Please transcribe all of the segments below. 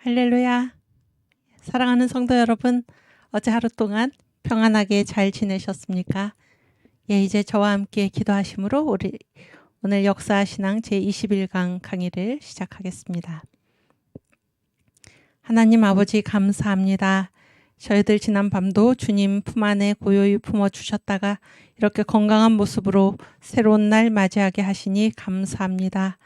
할렐루야. 사랑하는 성도 여러분, 어제 하루 동안 평안하게 잘 지내셨습니까? 이제 저와 함께 기도하심으로 우리 오늘 역사신앙 제21강 강의를 시작하겠습니다. 하나님 아버지 감사합니다. 저희들 지난 밤도 주님 품 안에 고요히 품어주셨다가 이렇게 건강한 모습으로 새로운 날 맞이하게 하시니 감사합니다.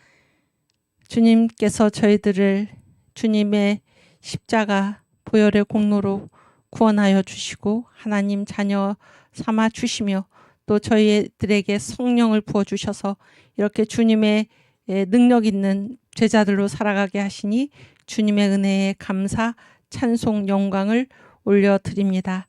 주님께서 저희들을 주님의 십자가 보혈의 공로로 구원하여 주시고 하나님 자녀 삼아 주시며 또 저희들에게 성령을 부어주셔서 이렇게 주님의 능력 있는 제자들로 살아가게 하시니 주님의 은혜에 감사, 찬송, 영광을 올려드립니다.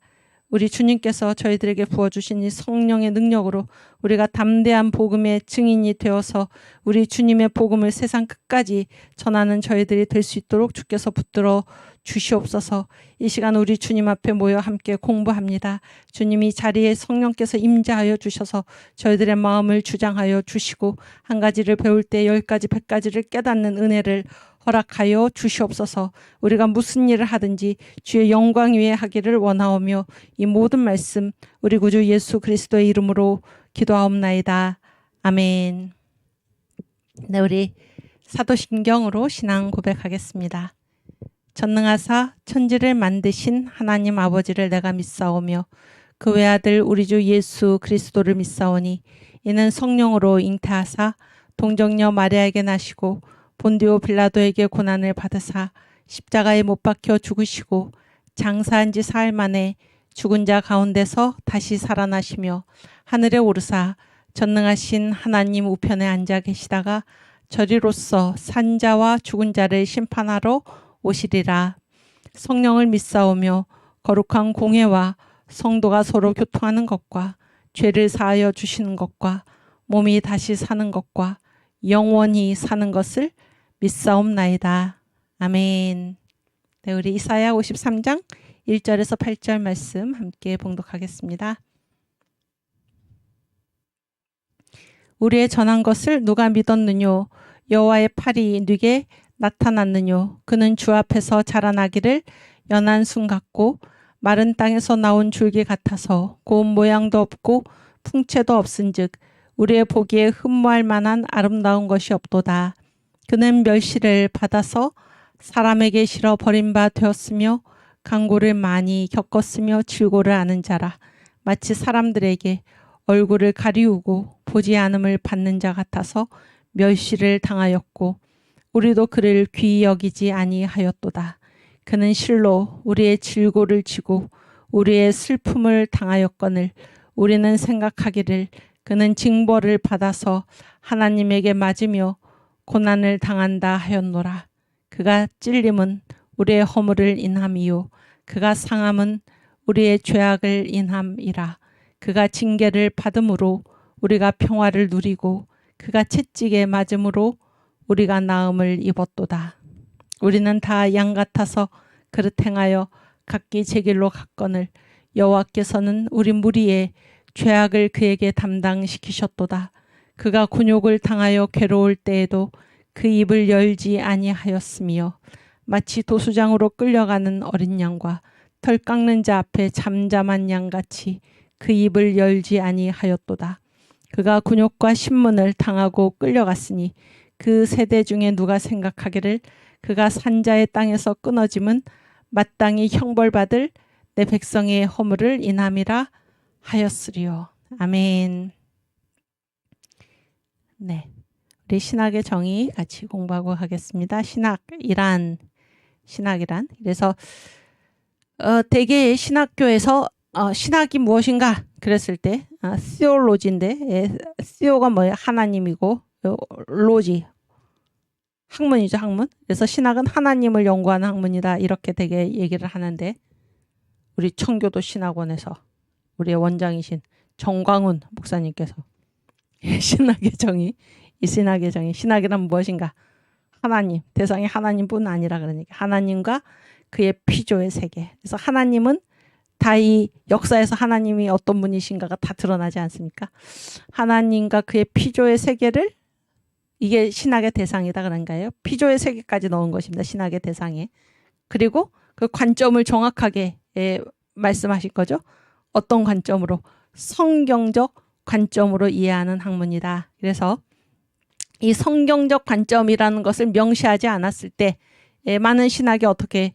우리 주님께서 저희들에게 부어주신 이 성령의 능력으로 우리가 담대한 복음의 증인이 되어서 우리 주님의 복음을 세상 끝까지 전하는 저희들이 될 수 있도록 주께서 붙들어 주시옵소서. 이 시간 우리 주님 앞에 모여 함께 공부합니다. 주님이 자리에 성령께서 임재하여 주셔서 저희들의 마음을 주장하여 주시고 한 가지를 배울 때 10가지 100가지를 깨닫는 은혜를 허락하여 주시옵소서. 우리가 무슨 일을 하든지 주의 영광 위에 하기를 원하오며 이 모든 말씀 우리 구주 예수 그리스도의 이름으로 기도하옵나이다. 아멘. 네, 우리 사도신경으로 신앙 고백하겠습니다. 전능하사 천지를 만드신 하나님 아버지를 내가 믿사오며 그 외아들 우리 주 예수 그리스도를 믿사오니 이는 성령으로 잉태하사 동정녀 마리아에게 나시고 본디오 빌라도에게 고난을 받으사 십자가에 못 박혀 죽으시고 장사한 지 사흘 만에 죽은 자 가운데서 다시 살아나시며 하늘에 오르사 전능하신 하나님 우편에 앉아 계시다가 저리로서 산 자와 죽은 자를 심판하러 오시리라. 성령을 믿사오며 거룩한 공회와 성도가 서로 교통하는 것과 죄를 사하여 주시는 것과 몸이 다시 사는 것과 영원히 사는 것을 믿사옵나이다. 아멘. 네, 우리 이사야 53장 1절에서 8절 말씀 함께 봉독하겠습니다. 우리의 전한 것을 누가 믿었느뇨? 여호와의 팔이 네게 나타났느뇨? 그는 주 앞에서 자라나기를 연한 순 같고 마른 땅에서 나온 줄기 같아서 고운 모양도 없고 풍채도 없은즉 우리의 보기에 흠모할 만한 아름다운 것이 없도다. 그는 멸시를 받아서 사람에게 실어 버린 바 되었으며 강고를 많이 겪었으며 질고를 아는 자라. 마치 사람들에게 얼굴을 가리우고 보지 않음을 받는 자 같아서 멸시를 당하였고 우리도 그를 귀히 여기지 아니하였도다. 그는 실로 우리의 질고를 지고 우리의 슬픔을 당하였거늘 우리는 생각하기를 그는 징벌을 받아서 하나님에게 맞으며 고난을 당한다 하였노라. 그가 찔림은 우리의 허물을 인함이요 그가 상함은 우리의 죄악을 인함이라. 그가 징계를 받음으로 우리가 평화를 누리고 그가 채찍에 맞음으로 우리가 나음을 입었도다. 우리는 다 양 같아서 그릇 행하여 각기 제 길로 갔거늘 여호와께서는 우리 무리의 죄악을 그에게 담당시키셨도다. 그가 곤욕을 당하여 괴로울 때에도 그 입을 열지 아니하였으며 마치 도수장으로 끌려가는 어린 양과 털 깎는 자 앞에 잠잠한 양같이 그 입을 열지 아니하였도다. 그가 곤욕과 신문을 당하고 끌려갔으니 그 세대 중에 누가 생각하기를 그가 산자의 땅에서 끊어짐은 마땅히 형벌받을 내 백성의 허물을 인함이라 하였으리요. 아멘. 네, 우리 신학의 정의 같이 공부하고 가겠습니다. 신학이란 그래서 대개 신학교에서 신학이 무엇인가 그랬을 때 theology인데 theo가 뭐예요? 하나님이고 로지 학문이죠. 학문. 그래서 신학은 하나님을 연구하는 학문이다 이렇게 되게 얘기를 하는데 우리 청교도 신학원에서 우리의 원장이신 정광훈 목사님께서 신학의 정의, 이 신학의 정의, 신학이란 무엇인가? 하나님, 대상이 하나님뿐 아니라 그러니까 하나님과 그의 피조의 세계. 그래서 하나님은 다 이 역사에서 하나님이 어떤 분이신가가 다 드러나지 않습니까? 하나님과 그의 피조의 세계를 이게 신학의 대상이다 그런가요? 피조의 세계까지 넣은 것입니다. 신학의 대상에. 그리고 그 관점을 정확하게 말씀하실 거죠. 어떤 관점으로? 성경적 관점으로 이해하는 학문이다. 그래서 이 성경적 관점이라는 것을 명시하지 않았을 때 많은 신학이 어떻게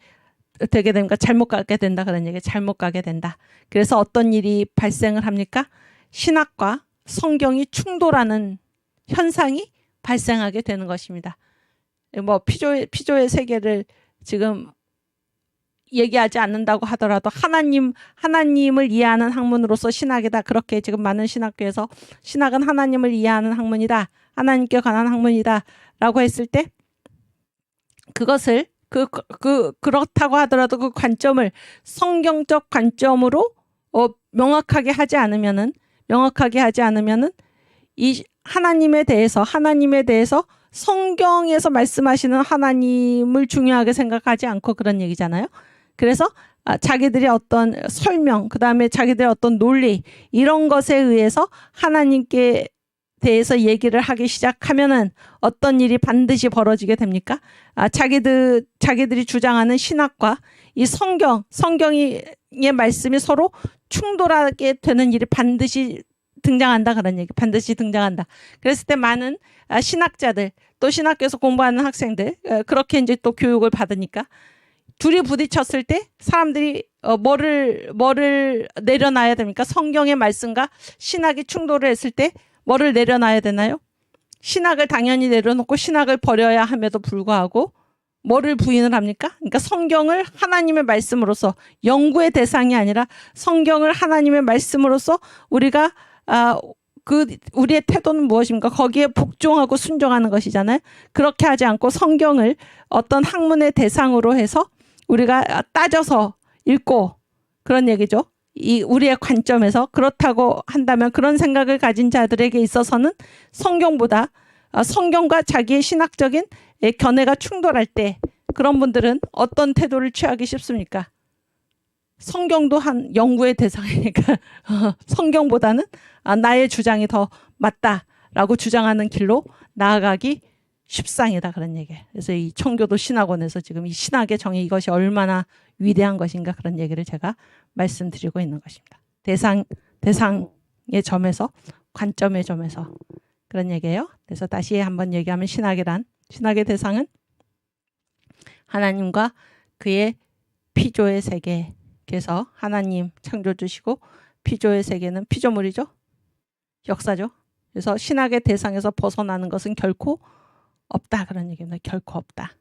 되게 됩니까? 잘못 가게 된다. 그런 얘기. 잘못 가게 된다. 그래서 어떤 일이 발생을 합니까? 신학과 성경이 충돌하는 현상이 발생하게 되는 것입니다. 뭐 피조의 세계를 지금 얘기하지 않는다고 하더라도 하나님을 이해하는 학문으로서 신학이다. 그렇게 지금 많은 신학교에서 신학은 하나님을 이해하는 학문이다. 하나님께 관한 학문이다. 라고 했을 때 그것을 그렇다고 하더라도 그 관점을 성경적 관점으로 명확하게 하지 않으면은 이 하나님에 대해서 성경에서 말씀하시는 하나님을 중요하게 생각하지 않고 그런 얘기잖아요. 그래서 자기들의 어떤 설명, 그 다음에 자기들의 어떤 논리 이런 것에 의해서 하나님께 대해서 얘기를 하기 시작하면은 어떤 일이 반드시 벌어지게 됩니까? 자기들이 주장하는 신학과 이 성경의 말씀이 서로 충돌하게 되는 일이 반드시 등장한다. 그런 얘기. 반드시 등장한다. 그랬을 때 많은 신학자들 또 신학교에서 공부하는 학생들 그렇게 이제 또 교육을 받으니까 둘이 부딪혔을 때 사람들이 뭐를 내려놔야 됩니까? 성경의 말씀과 신학이 충돌을 했을 때 뭐를 내려놔야 되나요? 신학을 당연히 내려놓고 신학을 버려야 함에도 불구하고 뭐를 부인을 합니까? 그러니까 성경을 하나님의 말씀으로서 연구의 대상이 아니라 성경을 하나님의 말씀으로서 우리가 우리의 태도는 무엇입니까? 거기에 복종하고 순종하는 것이잖아요. 그렇게 하지 않고 성경을 어떤 학문의 대상으로 해서 우리가 따져서 읽고 그런 얘기죠. 우리의 관점에서 그렇다고 한다면 그런 생각을 가진 자들에게 있어서는 성경과 자기의 신학적인 견해가 충돌할 때 그런 분들은 어떤 태도를 취하기 쉽습니까? 성경도 한 연구의 대상이니까 성경보다는 나의 주장이 더 맞다라고 주장하는 길로 나아가기 쉽상이다. 그런 얘기예요. 그래서 이 청교도 신학원에서 지금 이 신학의 정의 이것이 얼마나 위대한 것인가 그런 얘기를 제가 말씀드리고 있는 것입니다. 대상의 점에서 관점의 점에서 그런 얘기예요. 그래서 다시 한번 얘기하면 신학의 대상은 하나님과 그의 피조의 세계. 그래서 하나님 창조주시고 피조의 세계는 피조물이죠. 역사죠. 그래서 신학의 대상에서 벗어나는 것은 결코 없다. 그런 얘기입니다. 결코 없다.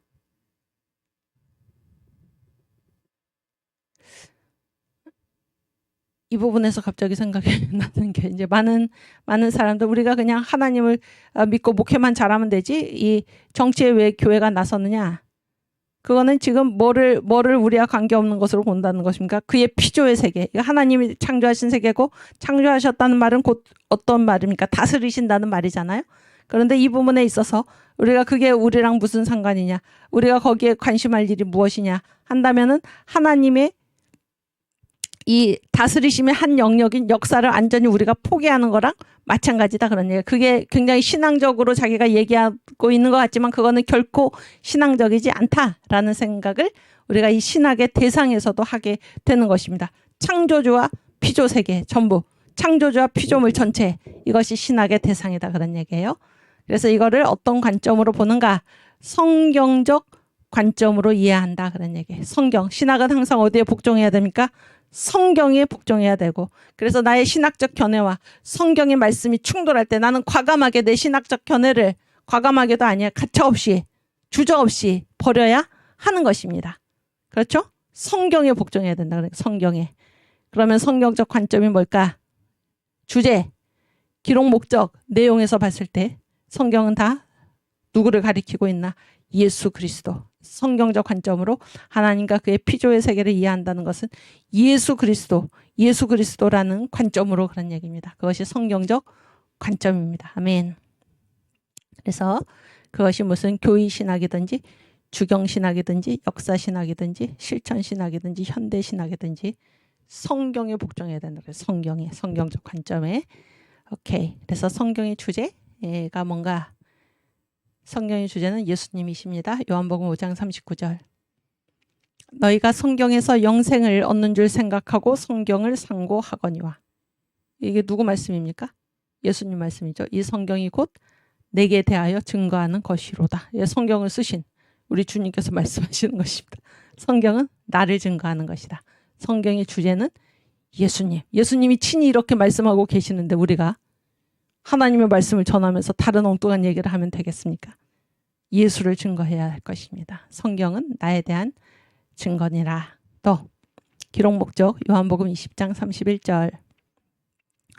이 부분에서 갑자기 생각이 나는 게 이제 많은 사람들 우리가 그냥 하나님을 믿고 목회만 잘하면 되지 이 정치에 왜 교회가 나서느냐? 그거는 지금 뭐를 우리와 관계없는 것으로 본다는 것입니까? 그의 피조의 세계. 하나님이 창조하신 세계고 창조하셨다는 말은 곧 어떤 말입니까? 다스리신다는 말이잖아요. 그런데 이 부분에 있어서 우리가 그게 우리랑 무슨 상관이냐? 우리가 거기에 관심할 일이 무엇이냐? 한다면은 하나님의 이 다스리심의 한 영역인 역사를 완전히 우리가 포기하는 거랑 마찬가지다 그런 얘기예요. 그게 굉장히 신앙적으로 자기가 얘기하고 있는 것 같지만 그거는 결코 신앙적이지 않다라는 생각을 우리가 이 신학의 대상에서도 하게 되는 것입니다. 창조주와 피조 세계 전부 창조주와 피조물 전체 이것이 신학의 대상이다 그런 얘기예요. 그래서 이거를 어떤 관점으로 보는가? 성경적 관점으로 이해한다 그런 얘기예요. 신학은 항상 어디에 복종해야 됩니까? 성경에 복종해야 되고 그래서 나의 신학적 견해와 성경의 말씀이 충돌할 때 나는 과감하게 내 신학적 견해를 과감하게도 아니야 가차없이 주저없이 버려야 하는 것입니다. 그렇죠? 성경에 복종해야 된다. 성경에. 그러면 성경적 관점이 뭘까? 주제, 기록 목적, 내용에서 봤을 때 성경은 다 누구를 가리키고 있나? 예수 그리스도. 성경적 관점으로 하나님과 그의 피조의 세계를 이해한다는 것은 예수 그리스도라는 관점으로 그런 얘기입니다. 그것이 성경적 관점입니다. 아멘. 그래서 그것이 무슨 교의신학이든지 주경신학이든지 역사신학이든지 실천신학이든지 현대신학이든지 성경에 복종해야 된다. 성경적 관점에. 오케이. 그래서 성경의 주제가 뭔가? 성경의 주제는 예수님이십니다. 요한복음 5장 39절. 너희가 성경에서 영생을 얻는 줄 생각하고 성경을 상고하거니와. 이게 누구 말씀입니까? 예수님 말씀이죠. 이 성경이 곧 내게 대하여 증거하는 것이로다. 예, 성경을 쓰신 우리 주님께서 말씀하시는 것입니다. 성경은 나를 증거하는 것이다. 성경의 주제는 예수님. 예수님이 친히 이렇게 말씀하고 계시는데 우리가 하나님의 말씀을 전하면서 다른 엉뚱한 얘기를 하면 되겠습니까? 예수를 증거해야 할 것입니다. 성경은 나에 대한 증거니라. 또 기록 목적 요한복음 20장 31절.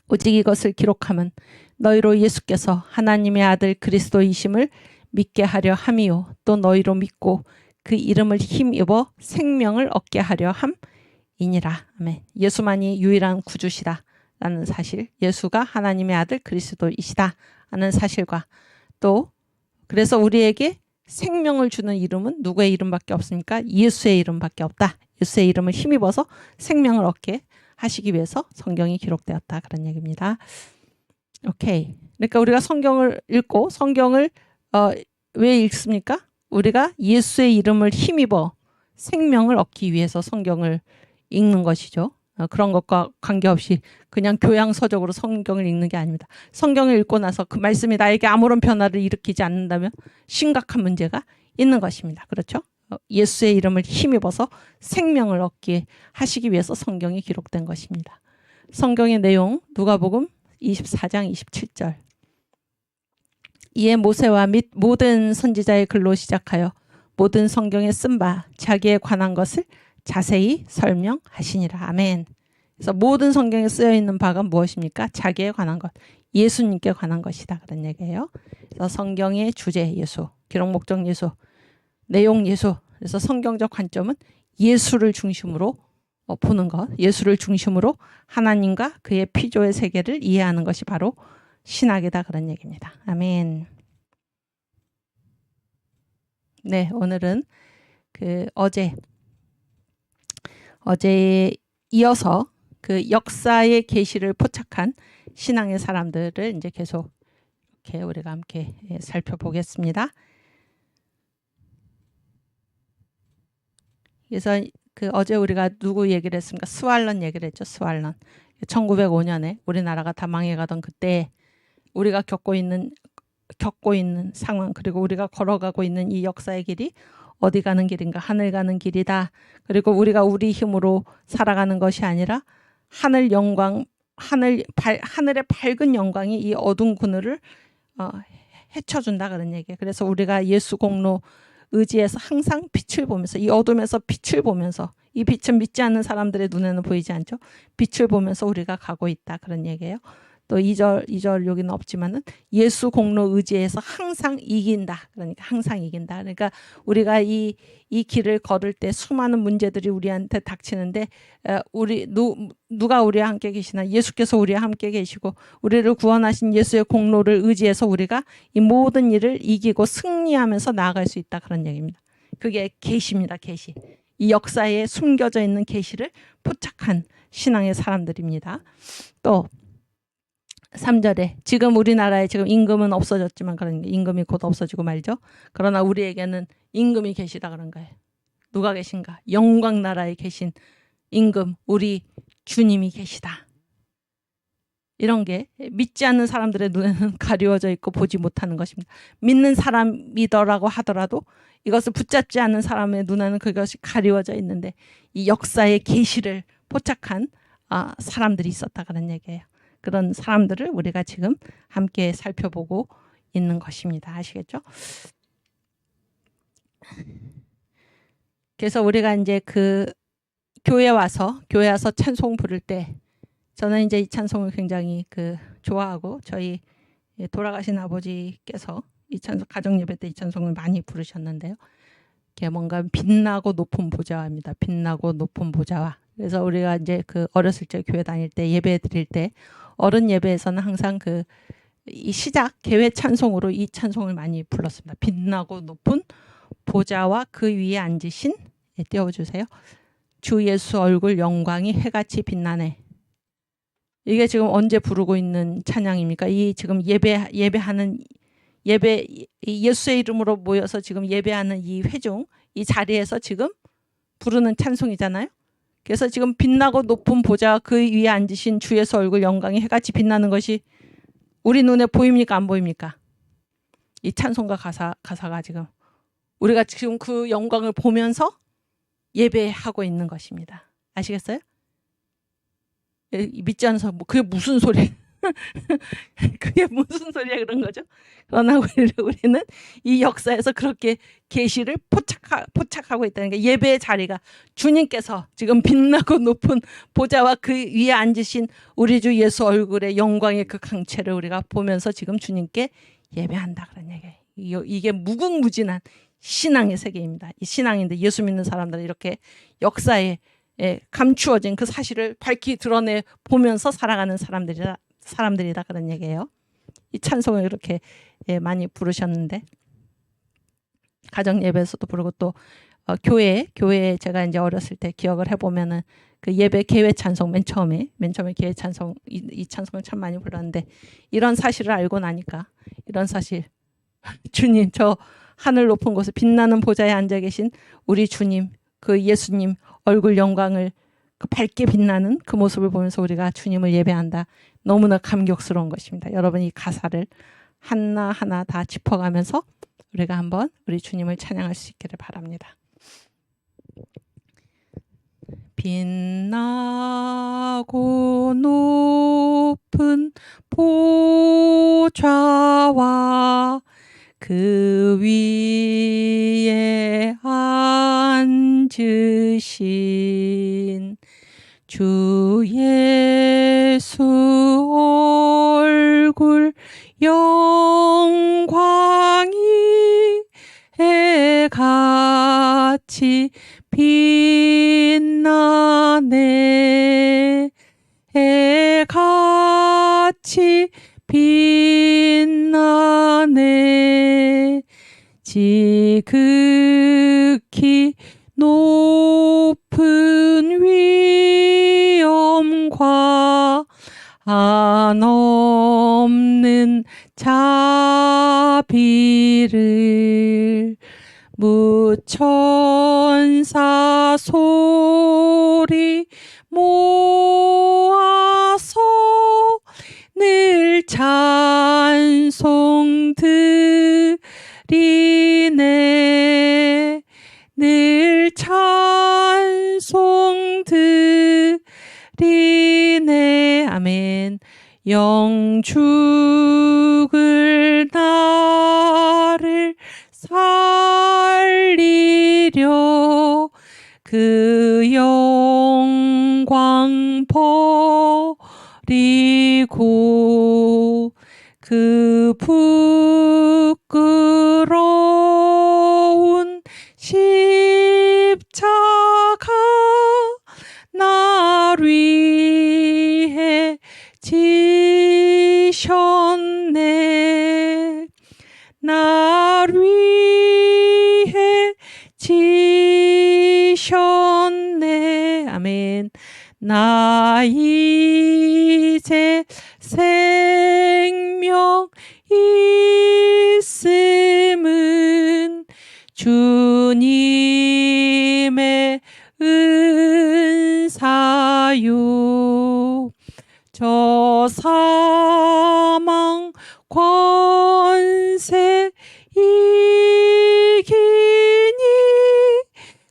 오직 이것을 기록함은 너희로 예수께서 하나님의 아들 그리스도이심을 믿게 하려 함이요 또 너희로 믿고 그 이름을 힘입어 생명을 얻게 하려 함이니라. 아멘. 예수만이 유일한 구주시다 라는 사실, 예수가 하나님의 아들 그리스도이시다 하는 사실과 또 그래서 우리에게 생명을 주는 이름은 누구의 이름밖에 없습니까? 예수의 이름밖에 없다. 예수의 이름을 힘입어서 생명을 얻게 하시기 위해서 성경이 기록되었다. 그런 얘기입니다. 오케이. 그러니까 우리가 성경을 읽고 성경을 왜 읽습니까? 우리가 예수의 이름을 힘입어 생명을 얻기 위해서 성경을 읽는 것이죠. 그런 것과 관계없이 그냥 교양서적으로 성경을 읽는 게 아닙니다. 성경을 읽고 나서 그 말씀이 나에게 아무런 변화를 일으키지 않는다면 심각한 문제가 있는 것입니다. 그렇죠? 예수의 이름을 힘입어서 생명을 얻게 하시기 위해서 성경이 기록된 것입니다. 성경의 내용 누가복음 24장 27절. 이에 모세와 및 모든 선지자의 글로 시작하여 모든 성경에 쓴 바 자기에 관한 것을 자세히 설명하시니라. 아멘. 그래서 모든 성경에 쓰여 있는 바가 무엇입니까? 자기에 관한 것, 예수님께 관한 것이다. 그런 얘기예요. 그래서 성경의 주제 예수, 기록 목적 예수, 내용 예수. 그래서 성경적 관점은 예수를 중심으로 보는 것, 예수를 중심으로 하나님과 그의 피조의 세계를 이해하는 것이 바로 신학이다. 그런 얘기입니다. 아멘. 네, 오늘은 어제에 이어서 그 역사의 계시를 포착한 신앙의 사람들을 이제 계속 이렇게 우리가 함께 살펴보겠습니다. 그래서 어제 우리가 누구 얘기를 했습니까? 스왈런 얘기를 했죠. 스왈런. 1905년에 우리나라가 다 망해가던 그때 우리가 겪고 있는 상황, 그리고 우리가 걸어가고 있는 이 역사의 길이 어디 가는 길인가? 하늘 가는 길이다. 그리고 우리가 우리 힘으로 살아가는 것이 아니라 하늘의 밝은 영광이 이 어두운 그늘을 헤쳐준다. 그런 얘기예요. 그래서 우리가 예수 공로 의지해서 항상 빛을 보면서, 이 어둠에서 빛을 보면서, 이 빛은 믿지 않는 사람들의 눈에는 보이지 않죠. 빛을 보면서 우리가 가고 있다. 그런 얘기예요. 또 2절 여기는 없지만은 예수 공로 의지해서 항상 이긴다. 그러니까 항상 이긴다. 그러니까 우리가 이 길을 걸을 때 수많은 문제들이 우리한테 닥치는데 누가 우리와 함께 계시나? 예수께서 우리와 함께 계시고 우리를 구원하신 예수의 공로를 의지해서 우리가 이 모든 일을 이기고 승리하면서 나아갈 수 있다. 그런 얘기입니다. 그게 계시입니다. 계시. 이 역사에 숨겨져 있는 계시를 포착한 신앙의 사람들입니다. 또 3절에 지금 우리나라에 지금 임금은 없어졌지만 그런 임금이 곧 없어지고 말죠. 그러나 우리에게는 임금이 계시다 그런 거예요. 누가 계신가? 영광 나라에 계신 임금, 우리 주님이 계시다. 이런 게 믿지 않는 사람들의 눈에는 가리워져 있고 보지 못하는 것입니다. 믿는 사람이더라고 하더라도 이것을 붙잡지 않는 사람의 눈에는 그것이 가리워져 있는데 이 역사의 계시를 포착한 사람들이 있었다 그런 얘기예요. 그런 사람들을 우리가 지금 함께 살펴보고 있는 것입니다. 아시겠죠? 그래서 우리가 이제 교회 와서 찬송 부를 때 저는 이제 이 찬송을 굉장히 좋아하고 저희 돌아가신 아버지께서 이 찬송 가정 예배 때 이 찬송을 많이 부르셨는데요. 이게 뭔가 빛나고 높은 보좌입니다. 빛나고 높은 보좌와. 그래서 우리가 이제 어렸을 때 교회 다닐 때 예배 드릴 때 어른 예배에서는 항상 이 시작 개회 찬송으로 이 찬송을 많이 불렀습니다. 빛나고 높은 보좌와 그 위에 앉으신 띄워주세요. 주 예수 얼굴 영광이 해같이 빛나네. 이게 지금 언제 부르고 있는 찬양입니까? 이 지금 예배하는 예수의 이름으로 모여서 지금 예배하는 이 회중 이 자리에서 지금 부르는 찬송이잖아요. 그래서 지금 빛나고 높은 보좌 그 위에 앉으신 주 예수 얼굴 영광이 해같이 빛나는 것이 우리 눈에 보입니까? 안 보입니까? 이 찬송가 가사가 지금 우리가 지금 그 영광을 보면서 예배하고 있는 것입니다. 아시겠어요? 믿지 않아서 뭐 그게 무슨 소리? 그게 무슨 소리야 그런 거죠. 그러나 우리는 이 역사에서 그렇게 계시를 포착하고 있다는 게 예배의 자리가 주님께서 지금 빛나고 높은 보좌와 그 위에 앉으신 우리 주 예수 얼굴의 영광의 그 강체를 우리가 보면서 지금 주님께 예배한다 그런 얘기예요. 이게 무궁무진한 신앙의 세계입니다. 이 신앙인데 예수 믿는 사람들은 이렇게 역사에 감추어진 그 사실을 밝히 드러내 보면서 살아가는 사람들이다 그런 얘기예요. 이 찬송을 이렇게 많이 부르셨는데 가정 예배에서도 부르고 또 교회에 제가 이제 어렸을 때 기억을 해보면은 그 예배 개회 찬송 맨 처음에 개회 찬송 이 찬송을 참 많이 불렀는데 이런 사실을 알고 나니까 이런 사실 주님 저 하늘 높은 곳에 빛나는 보좌에 앉아 계신 우리 주님 그 예수님 얼굴 영광을 그 밝게 빛나는 그 모습을 보면서 우리가 주님을 예배한다. 너무나 감격스러운 것입니다. 여러분 이 가사를 하나하나 다 짚어가면서 우리가 한번 우리 주님을 찬양할 수 있기를 바랍니다. 빛나고 높은 보좌와 그 위에 앉으신 주 예수 얼굴 영광이 해같이 빛나네 해같이 빛나네 지극히 높은 위엄과 한없는 자비를 무천사 소리 모아서 늘 찬송 드리네 늘 찬송 드리네 아멘. 영 죽을 나를 살리려 그 영광 버리고 그 부끄러운 십자가 날 위해 지셨네 날 위해 지셨네 아멘. 나 이제 생명 있음은 주님의 은사요 저 사망 권세 이기니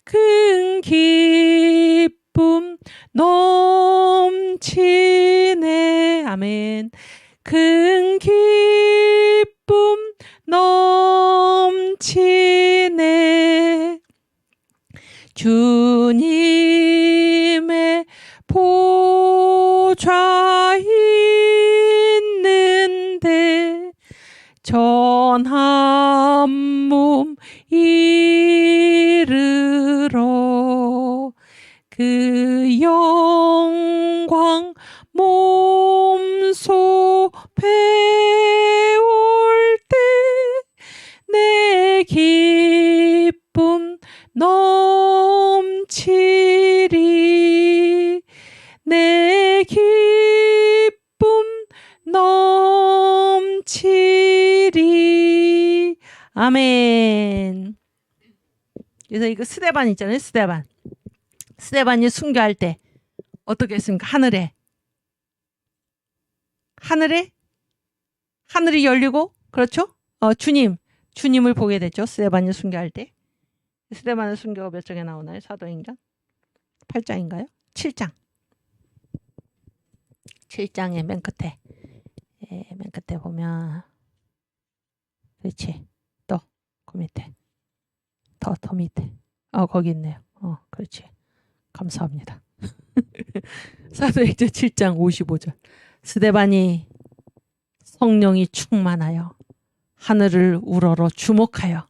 큰 기쁨 넘치네 아멘. 큰 기쁨 넘치네 주님의 보좌 있는데 전한 몸 이르러 그 영광 몸소 배울 때 내 기쁨 넘치리 내 기쁨 넘치리 아멘. 그래서 이거 스데반 있잖아요. 스데반 스데반이 순교할 때 어떻게 했습니까? 하늘이 열리고, 그렇죠? 주님을 보게 됐죠. 스데반이 순교할 때. 스데반의 순교가 몇 장에 나오나요? 사도행전 8장인가요? 7장. 7장의 맨 끝에. 맨 끝에 보면, 그렇지. 또 그 밑에. 더 밑에. 거기 있네요. 그렇지. 감사합니다. 사도행전 7장 55절. 스데반이 성령이 충만하여 하늘을 우러러 주목하여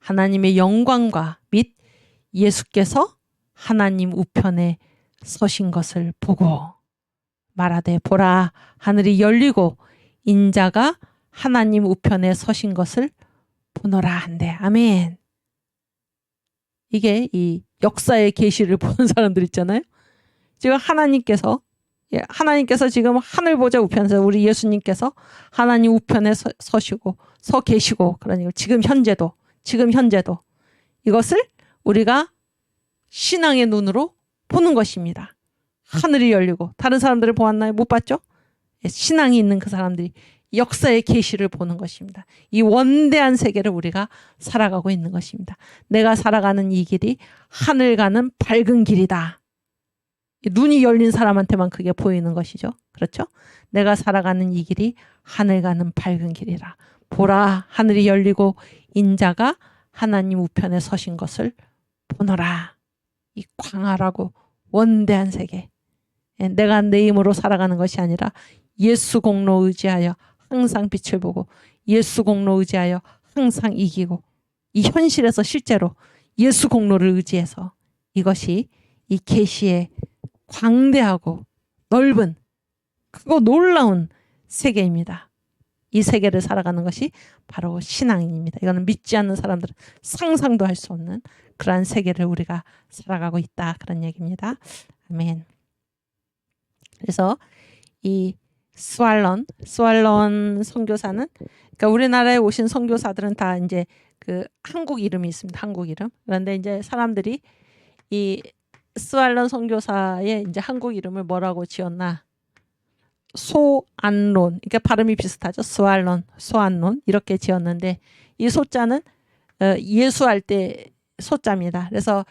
하나님의 영광과 및 예수께서 하나님 우편에 서신 것을 보고 말하되 보라 하늘이 열리고 인자가 하나님 우편에 서신 것을 보노라 한대. 아멘. 이게 이 역사의 계시를 보는 사람들 있잖아요. 지금 하나님께서 지금 하늘 보좌 우편에서 우리 예수님께서 하나님 우편에 서 계시고, 그러니까 지금 현재도 이것을 우리가 신앙의 눈으로 보는 것입니다. 하늘이 열리고, 다른 사람들을 보았나요? 못 봤죠? 신앙이 있는 그 사람들이 역사의 계시를 보는 것입니다. 이 원대한 세계를 우리가 살아가고 있는 것입니다. 내가 살아가는 이 길이 하늘 가는 밝은 길이다. 눈이 열린 사람한테만 그게 보이는 것이죠. 그렇죠? 내가 살아가는 이 길이 하늘 가는 밝은 길이라. 보라 하늘이 열리고 인자가 하나님 우편에 서신 것을 보노라. 이 광활하고 원대한 세계. 내가 내 힘으로 살아가는 것이 아니라 예수 공로 의지하여 항상 빛을 보고 예수 공로 의지하여 항상 이기고, 이 현실에서 실제로 예수 공로를 의지해서, 이것이 이 계시의 광대하고 넓은 크고 놀라운 세계입니다. 이 세계를 살아가는 것이 바로 신앙입니다. 이거는 믿지 않는 사람들은 상상도 할 수 없는 그러한 세계를 우리가 살아가고 있다, 그런 얘기입니다. 아멘. 그래서 이 스왈런 선교사는, 그러니까 우리나라에 오신 선교사들은 다 이제 그 한국 이름이 있습니다. 한국 이름. 그런데 이제 사람들이 이 스왈런 선교사의 이제 한국 이름을 뭐라고 지었나? 소안론. 그러니까 발음이 비슷하죠. 소안론 이렇게 지었는데, 이 소자는 예수할 때 소자입니다. 그래서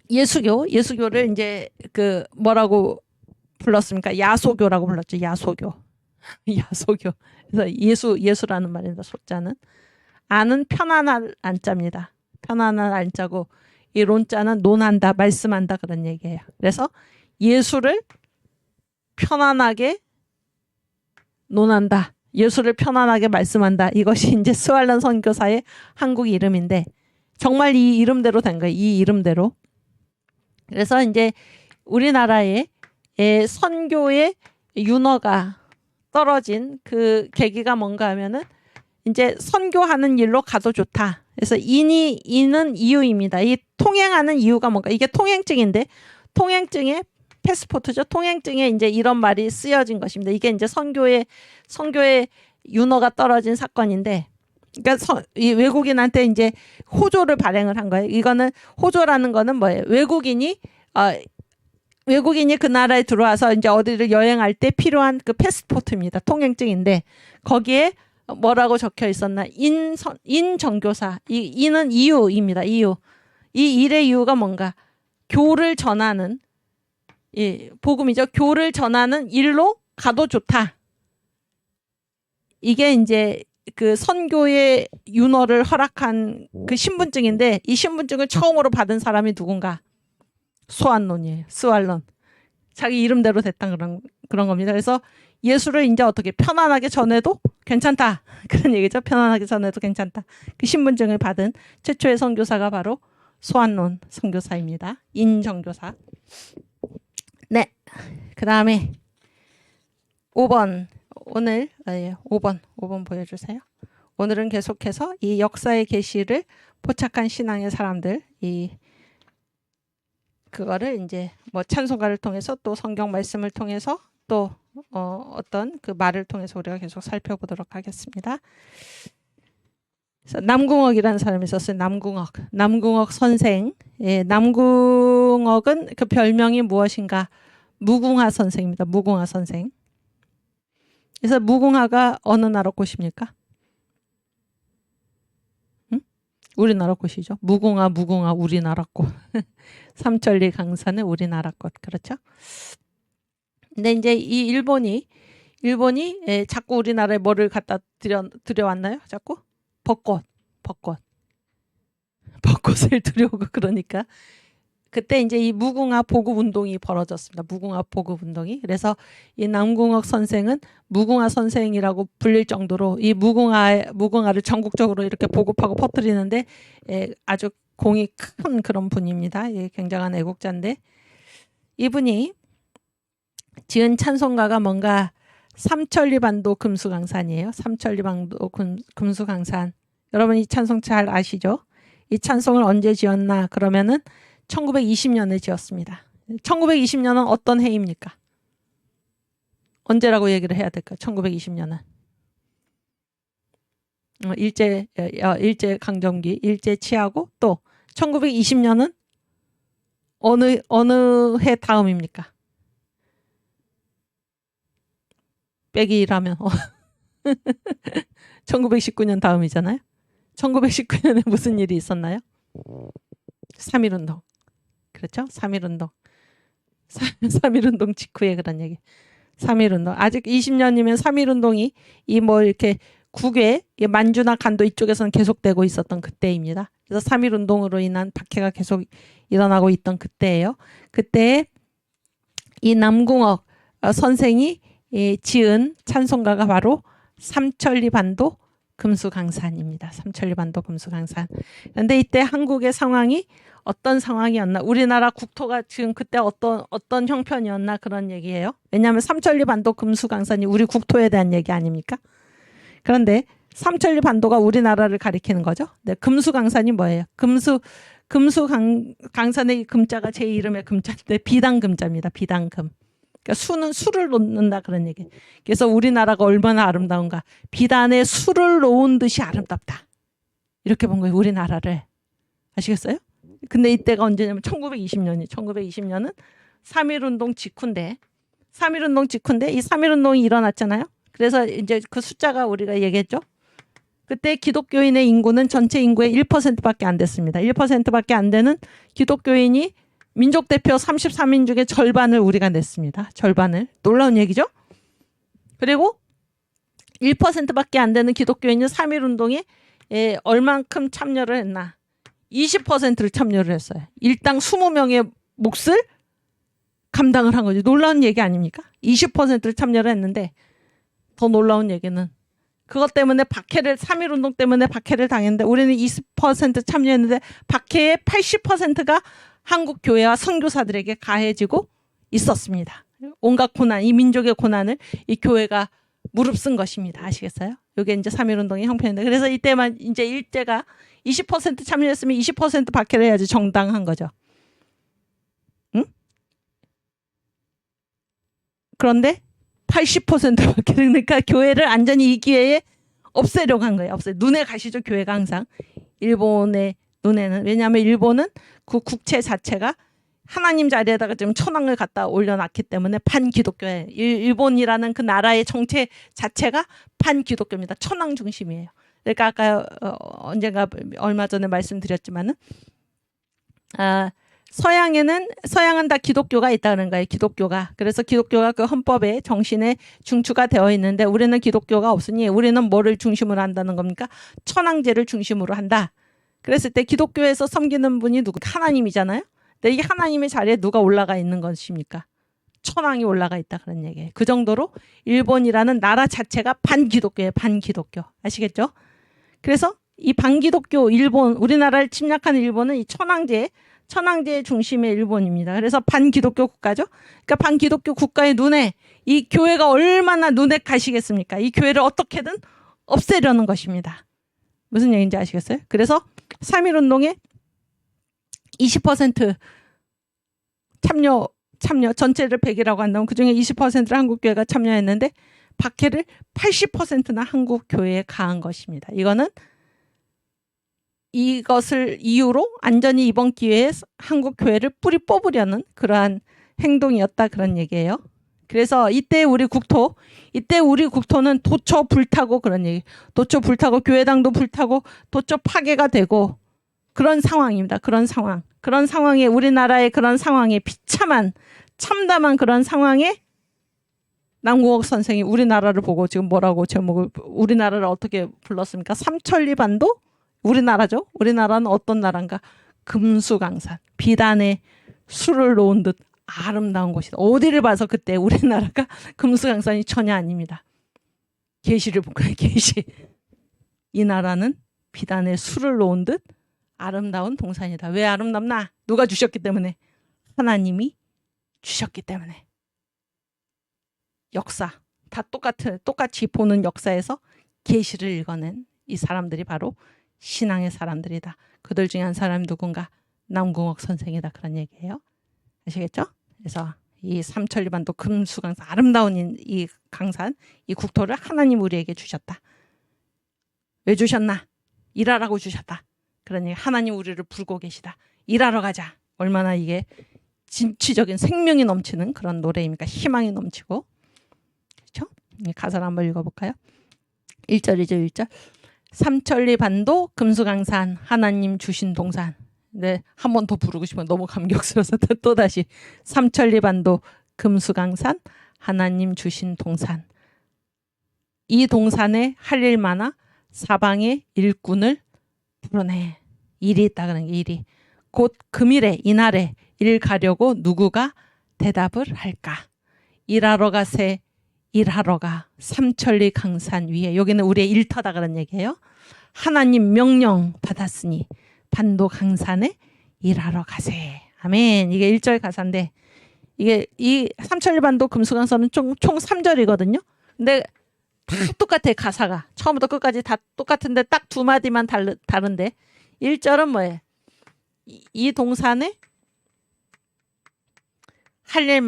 예수교를 이제 그 뭐라고 불렀습니까? 야소교라고 불렀죠. 야소교. 그래서 예수라는 말입니다. 소자는. 안은 편안할 안자입니다. 편안할 안자고, 이 론자는 논한다, 말씀한다, 그런 얘기예요. 그래서 예수를 편안하게 논한다, 예수를 편안하게 말씀한다. 이것이 이제 스왈런 선교사의 한국 이름인데, 정말 이 이름대로 된 거예요. 이 이름대로. 그래서 이제 우리나라에 선교의 윤허가 떨어진 그 계기가 뭔가 하면은, 이제 선교하는 일로 가도 좋다. 그래서 인은 이유입니다. 이 통행하는 이유가 뭔가, 이게 통행증인데, 통행증의 패스포트죠. 통행증에 이제 이런 말이 쓰여진 것입니다. 이게 이제 선교의 윤허가 떨어진 사건인데, 그러니까 이 외국인한테 이제 호조를 발행을 한 거예요. 이거는 호조라는 거는 뭐예요? 외국인이 그 나라에 들어와서 이제 어디를 여행할 때 필요한 그 패스포트입니다. 통행증인데, 거기에 뭐라고 적혀 있었나? 인정교사. 이 인은 이유입니다. 이유. 이 일의 이유가 뭔가? 교를 전하는, 복음이죠. 교를 전하는 일로 가도 좋다. 이게 이제 그 선교의 윤허를 허락한 그 신분증인데, 이 신분증을 처음으로 받은 사람이 누군가? 소안론이에요. 스왈론. 자기 이름대로 됐다, 그런 겁니다. 그래서 예수를 이제 어떻게 편안하게 전해도 괜찮다, 그런 얘기죠. 편안하게 전해도 괜찮다. 그 신분증을 받은 최초의 선교사가 바로 소안론 선교사입니다. 인정교사. 네. 그 다음에 5번. 오늘 5번 보여주세요. 오늘은 계속해서 이 역사의 계시를 포착한 신앙의 사람들, 그거를 이제 뭐 찬송가를 통해서, 또 성경 말씀을 통해서, 또 어떤 그 말을 통해서 우리가 계속 살펴보도록 하겠습니다. 그래서 남궁옥이라는 사람이 있었어요. 남궁옥 선생. 예, 남궁옥은 그 별명이 무엇인가? 무궁화 선생입니다. 무궁화 선생. 그래서 무궁화가 어느 나라 꽃입니까? 응? 우리나라 꽃이죠. 무궁화 우리나라 꽃. 삼천리 강산의 우리나라 꽃. 그렇죠? 근데 이제 이 일본이 자꾸 우리나라에 뭐를 갖다 들여왔나요? 자꾸? 벚꽃을 들여오고 그러니까 그때 이제 이 무궁화 보급 운동이 벌어졌습니다. 무궁화 보급 운동이. 그래서 이 남궁옥 선생은 무궁화 선생이라고 불릴 정도로 이 무궁화를 전국적으로 이렇게 보급하고 퍼뜨리는데 아주 공이 큰 그런 분입니다. 굉장한 애국자인데 이분이 지은 찬송가가 뭔가 삼천리반도 금수강산이에요. 삼천리반도 금수강산. 여러분 이 찬송 잘 아시죠? 이 찬송을 언제 지었나? 그러면은 1920년에 지었습니다. 1920년은 어떤 해입니까? 언제라고 얘기를 해야 될까? 1920년은 일제 강점기, 일제 치하고 또 1920년은 어느 해 다음입니까? 빼기 1하면 1919년 다음이잖아요. 1919년에 무슨 일이 있었나요? 3.1운동. 그렇죠? 3.1운동. 3.1운동 직후에 그런 얘기. 3.1운동. 아직 20년이면 3.1운동이 이 뭐 이렇게 국외, 만주나 간도 이쪽에서는 계속되고 있었던 그때입니다. 그래서 3.1운동으로 인한 박해가 계속 일어나고 있던 그때예요. 그때 이 남궁옥 선생이 지은 찬송가가 바로 삼천리반도 금수강산입니다. 삼천리반도 금수강산. 그런데 이때 한국의 상황이 어떤 상황이었나? 우리나라 국토가 지금 그때 어떤 형편이었나? 그런 얘기예요. 왜냐하면 삼천리반도 금수강산이 우리 국토에 대한 얘기 아닙니까? 그런데 삼천리반도가 우리나라를 가리키는 거죠. 네, 금수강산이 뭐예요? 금수강산의 금자가 제 이름의 금자인데 비단금자입니다. 비단금. 그러니까 수는 수를 놓는다 그런 얘기. 그래서 우리나라가 얼마나 아름다운가. 비단에 수를 놓은 듯이 아름답다. 이렇게 본 거예요. 우리나라를. 아시겠어요? 근데 이때가 언제냐면 1920년이. 1920년은 3.1운동 직후인데 이 3.1운동이 일어났잖아요. 그래서 이제 그 숫자가 우리가 얘기했죠. 그때 기독교인의 인구는 전체 인구의 1%밖에 안 됐습니다. 1%밖에 안 되는 기독교인이 민족 대표 33인 중에 절반을 우리가 냈습니다. 절반을. 놀라운 얘기죠? 그리고 1%밖에 안 되는 기독교인은 3.1운동에 얼만큼 참여를 했나? 20%를 참여를 했어요. 일당 20명의 몫을 감당을 한 거죠. 놀라운 얘기 아닙니까? 20%를 참여를 했는데 더 놀라운 얘기는 그것 때문에 3.1운동 때문에 박해를 당했는데 우리는 20% 참여했는데 박해의 80%가 한국 교회와 선교사들에게 가해지고 있었습니다. 온갖 고난, 이 민족의 고난을 이 교회가 무릅쓴 것입니다. 아시겠어요? 이게 이제 3.1운동의 형편인데 그래서 이때만 이제 일제가 20% 참여했으면 20% 박해를 해야지 정당한 거죠. 응? 그런데 80% 박해를 그러니까 교회를 완전히 이 기회에 없애려고 한 거예요. 눈에 가시죠. 교회가 항상. 일본의 눈에는. 왜냐하면 일본은 그 국채 자체가 하나님 자리에다가 지금 천황을 갖다 올려놨기 때문에 반기독교예요. 일본이라는 그 나라의 정체 자체가 반기독교입니다. 천황 중심이에요. 그러니까 아까 언젠가 얼마 전에 말씀드렸지만은 서양은 다 기독교가 있다는 거예요. 기독교가. 그래서 기독교가 그 헌법의 정신에 중추가 되어 있는데 우리는 기독교가 없으니 우리는 뭐를 중심으로 한다는 겁니까? 천황제를 중심으로 한다. 그랬을 때 기독교에서 섬기는 분이 누구? 하나님이잖아요. 근데 이 하나님의 자리에 누가 올라가 있는 것입니까? 천황이 올라가 있다 그런 얘기예요. 그 정도로 일본이라는 나라 자체가 반기독교예요. 반기독교. 아시겠죠? 그래서 이 반기독교 일본, 우리나라를 침략하는 일본은 이 천황제 중심의 일본입니다. 그래서 반기독교 국가죠. 그러니까 반기독교 국가의 눈에 이 교회가 얼마나 눈에 가시겠습니까? 이 교회를 어떻게든 없애려는 것입니다. 무슨 얘기인지 아시겠어요? 그래서 3.1운동에 20% 참여 전체를 100이라고 한다면 그중에 20%를 한국교회가 참여했는데 박해를 80%나 한국교회에 가한 것입니다. 이거는 이것을 이유로 안전히 이번 기회에 한국 교회를 뿌리 뽑으려는 그러한 행동이었다 그런 얘기예요. 그래서 이때 우리 국토는 도처 불타고 그런 얘기. 도처 불타고 교회당도 불타고 도처 파괴가 되고 그런 상황입니다. 그런 상황에 우리나라의 그런 상황에 비참한 참담한 그런 상황에 남궁옥 선생이 우리나라를 보고 지금 뭐라고 제목을 우리나라를 어떻게 불렀습니까? 삼천리반도 우리나라죠. 우리나라는 어떤 나라인가? 금수강산 비단에 술을 놓은 듯 아름다운 곳이다. 어디를 봐서 그때 우리나라가 금수강산이 전혀 아닙니다. 계시를 볼까요? 계시. 이 나라는 비단에 술을 놓은 듯 아름다운 동산이다. 왜 아름답나? 누가 주셨기 때문에. 하나님이 주셨기 때문에. 역사 다 똑같이 보는 역사에서 계시를 읽어낸 이 사람들이 바로 신앙의 사람들이다. 그들 중에 한 사람이 누군가? 남궁옥 선생이다. 그런 얘기예요. 아시겠죠? 그래서 이 삼천리반도 금수강산 아름다운 이 강산 이 국토를 하나님 우리에게 주셨다. 왜 주셨나? 일하라고 주셨다. 그러니 하나님 우리를 부르고 계시다. 일하러 가자. 얼마나 이게 진취적인 생명이 넘치는 그런 노래입니까? 희망이 넘치고. 그렇죠? 가사를 한번 읽어볼까요? 1절이죠. 1절. 삼천리반도 금수강산 하나님 주신 동산. 네, 한 번 더 부르고 싶어요. 너무 감격스러워서 또다시 삼천리반도 금수강산 하나님 주신 동산. 이 동산에 할 일 많아 사방의 일꾼을 불어내. 일이 있다 그런 게 일이. 곧 금일에 이날에 일 가려고 누구가 대답을 할까. 일하러 가세. 일하러 가. 삼천리 강산 위에. 여기는 우리의 일터다 그런 얘기예요. 하나님 명령 받았으니 반도 강산에 일하러 가세. 아멘. 이게 1절 가사인데 이게 이 삼천리 반도 금수강산은 총 3절이거든요. 근데 다 똑같아. 가사가. 처음부터 끝까지 다 똑같은데 딱 두 마디만 다른데 1절은 뭐예요? 이 동산에 할 일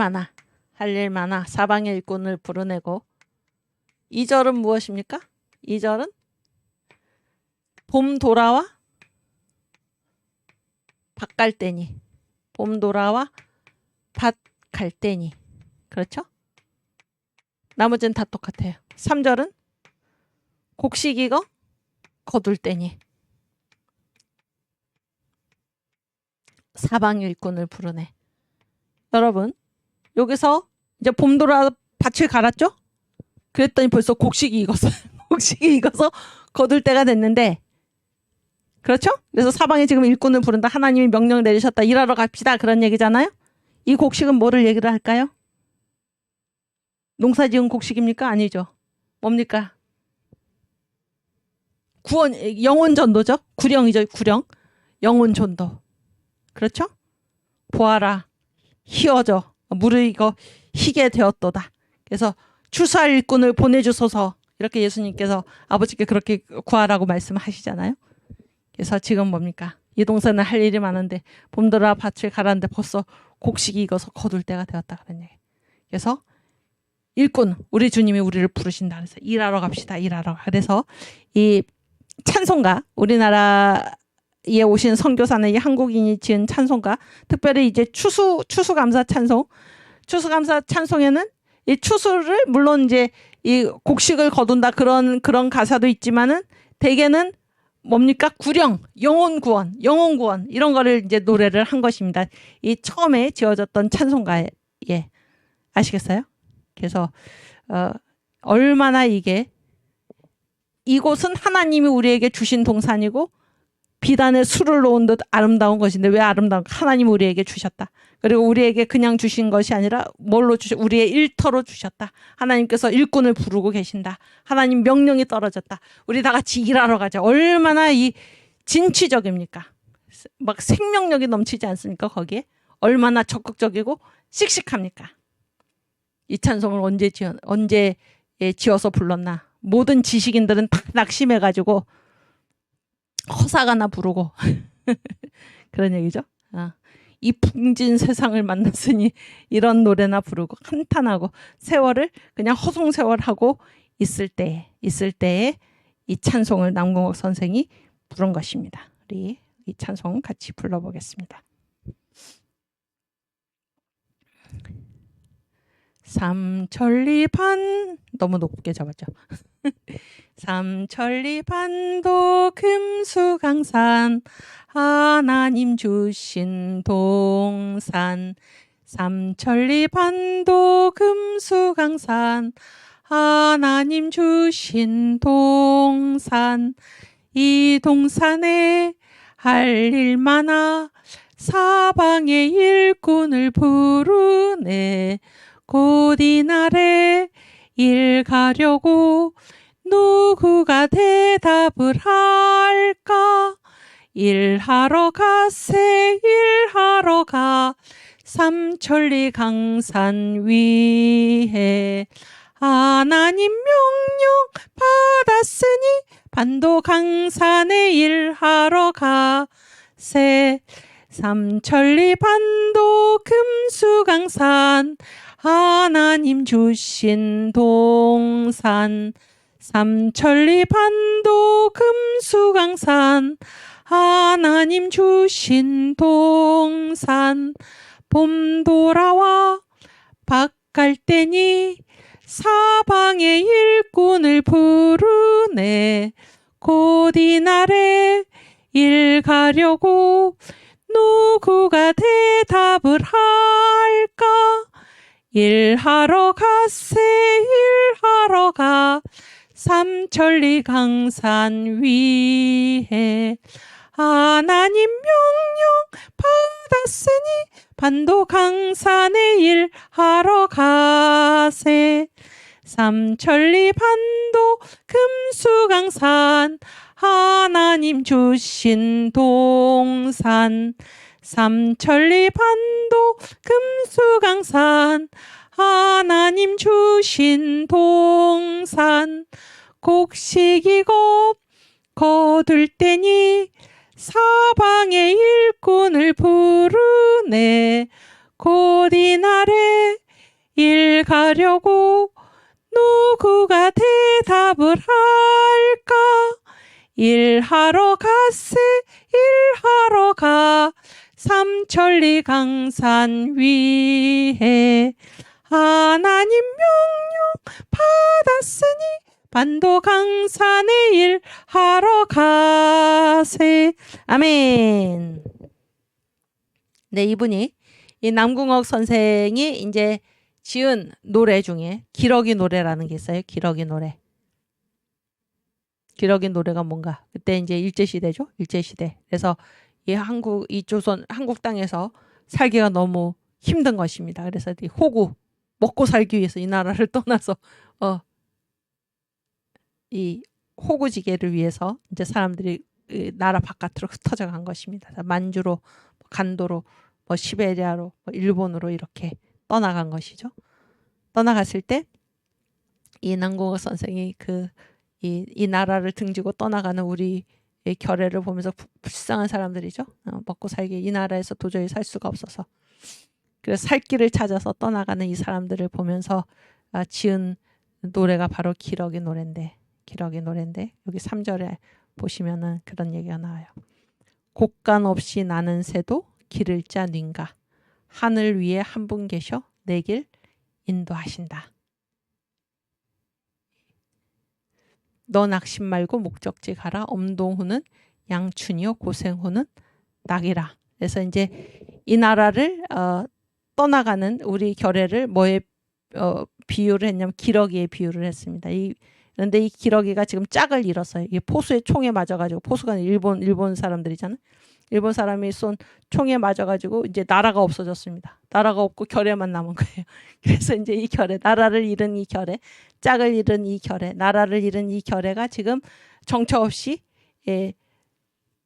많아 사방의 일꾼을 부르내고 2절은 무엇입니까? 2절은 봄 돌아와 밭 갈 때니 봄 돌아와 밭 갈 때니 그렇죠? 나머지는 다 똑같아요. 3절은 곡식 익어 거둘 때니 사방의 일꾼을 부르네. 여러분 여기서 이제 봄 돌아 밭을 갈았죠? 그랬더니 벌써 곡식이 익었어요. 곡식이 익어서 거둘 때가 됐는데 그렇죠? 그래서 사방에 지금 일꾼을 부른다. 하나님이 명령을 내리셨다. 일하러 갑시다. 그런 얘기잖아요. 이 곡식은 뭐를 얘기를 할까요? 농사 지은 곡식입니까? 아니죠. 뭡니까? 구원, 영혼 전도죠. 구령이죠. 구령. 영혼 전도. 그렇죠? 보아라. 희어져. 무르익어 희게 되었도다. 그래서 추수할 일꾼을 보내주소서. 이렇게 예수님께서 아버지께 그렇게 구하라고 말씀하시잖아요. 그래서 지금 뭡니까? 이 동산은 할 일이 많은데 봄돌아 밭을 갈았는데 벌써 곡식이 익어서 거둘 때가 되었다. 그런 얘기. 그래서 일꾼, 우리 주님이 우리를 부르신다. 그래서 일하러 갑시다. 일하러. 그래서 이 찬송가, 우리나라에 오신 선교사는 이 한국인이 지은 찬송가, 특별히 이제 추수감사 찬송, 추수감사 찬송에는 이 추수를 물론 이제 이 곡식을 거둔다 그런 가사도 있지만은 대개는 뭡니까? 구령, 영혼 구원 이런 거를 이제 노래를 한 것입니다. 이 처음에 지어졌던 찬송가에 아시겠어요? 그래서 얼마나 이곳은 하나님이 우리에게 주신 동산이고 비단에 술을 놓은 듯 아름다운 것인데 왜 아름다운가? 하나님이 우리에게 주셨다. 그리고 우리에게 그냥 주신 것이 아니라 뭘로 우리의 일터로 주셨다. 하나님께서 일꾼을 부르고 계신다. 하나님 명령이 떨어졌다. 우리 다 같이 일하러 가자. 얼마나 이 진취적입니까? 막 생명력이 넘치지 않습니까? 거기에 얼마나 적극적이고 씩씩합니까? 이 찬송을 언제 지어서 불렀나? 모든 지식인들은 다 낙심해가지고 허사가나 부르고 그런 얘기죠. 이 풍진 세상을 만났으니 이런 노래나 부르고 한탄하고 세월을 그냥 허송세월하고 있을 때에 이 찬송을 남궁옥 선생이 부른 것입니다. 우리 이 찬송 같이 불러보겠습니다. 삼천리 반 너무 높게 잡았죠. 삼천리 반도 금수강산 하나님 주신 동산 삼천리 반도 금수강산 하나님 주신 동산 이 동산에 할 일 많아 사방의 일꾼을 부르네 곧 이날에 일 가려고 누구가 대답을 할까 일하러 가세 일하러 가 삼천리 강산 위에 하나님 명령 받았으니 반도 강산에 일하러 가세 삼천리 반도 금수강산 하나님 주신 동산 삼천리 반도 금수강산 하나님 주신 동산 봄 돌아와 밭갈 때니 사방의 일꾼을 부르네 곧 이날에 일 가려고 누구가 대답을 할까 일하러 가세 일하러 가 삼천리 강산 위에 하나님 명령 받았으니 반도 강산에 일하러 가세 삼천리 반도 금수강산 하나님 주신 동산 삼천리 반도 금수강산 하나님 주신 동산 곡식이고 거둘 때니 사방의 일꾼을 부르네 곧 이날에 일 가려고 누구가 대답을 할까 일하러 가세 일하러 가 삼천리 강산 위에 하나님 명령 받았으니 반도 강산에 일하러 가세 아멘. 네, 이분이 이 남궁옥 선생이 이제 지은 노래 중에 기러기 노래라는 게 있어요. 기러기 노래. 기러기 노래가 뭔가? 그때 이제 일제시대죠. 일제시대. 그래서 이 조선 한국 땅에서 살기가 너무 힘든 것입니다. 그래서 이 호구 먹고 살기 위해서 이 나라를 떠나서 이 호구지게를 위해서 이제 사람들이 나라 바깥으로 흩어져 간 것입니다. 만주로, 간도로, 시베리아로, 일본으로 이렇게 떠나간 것이죠. 떠나갔을 때 이 남궁옥 선생이 이 나라를 등지고 떠나가는 우리 결례를 보면서 불쌍한 사람들이죠. 먹고 살기 이 나라에서 도저히 살 수가 없어서 그래서 살 길을 찾아서 떠나가는 이 사람들을 보면서 지은 노래가 바로 기러기 노래인데 여기 3절에 보시면은 그런 얘기가 나와요. 곡간 없이 나는 새도 기를 짜 닌가 하늘 위에 한 분 계셔 내 길 인도하신다. 너 낙심 말고 목적지 가라. 엄동후는 양춘이요 고생후는 낙이라. 그래서 이제 이 나라를 떠나가는 우리 결례를 뭐에 비유를 했냐면 기러기에 비유를 했습니다. 그런데 이 기러기가 지금 짝을 잃었어요. 이게 포수의 총에 맞아가지고 포수가 일본 사람들이잖아요. 일본 사람이 쏜 총에 맞아가지고 이제 나라가 없어졌습니다. 나라가 없고 결례만 남은 거예요. 그래서 이제 이 결례, 나라를 잃은 이 결례, 짝을 잃은 이 결례, 나라를 잃은 이 결례가 지금 정처 없이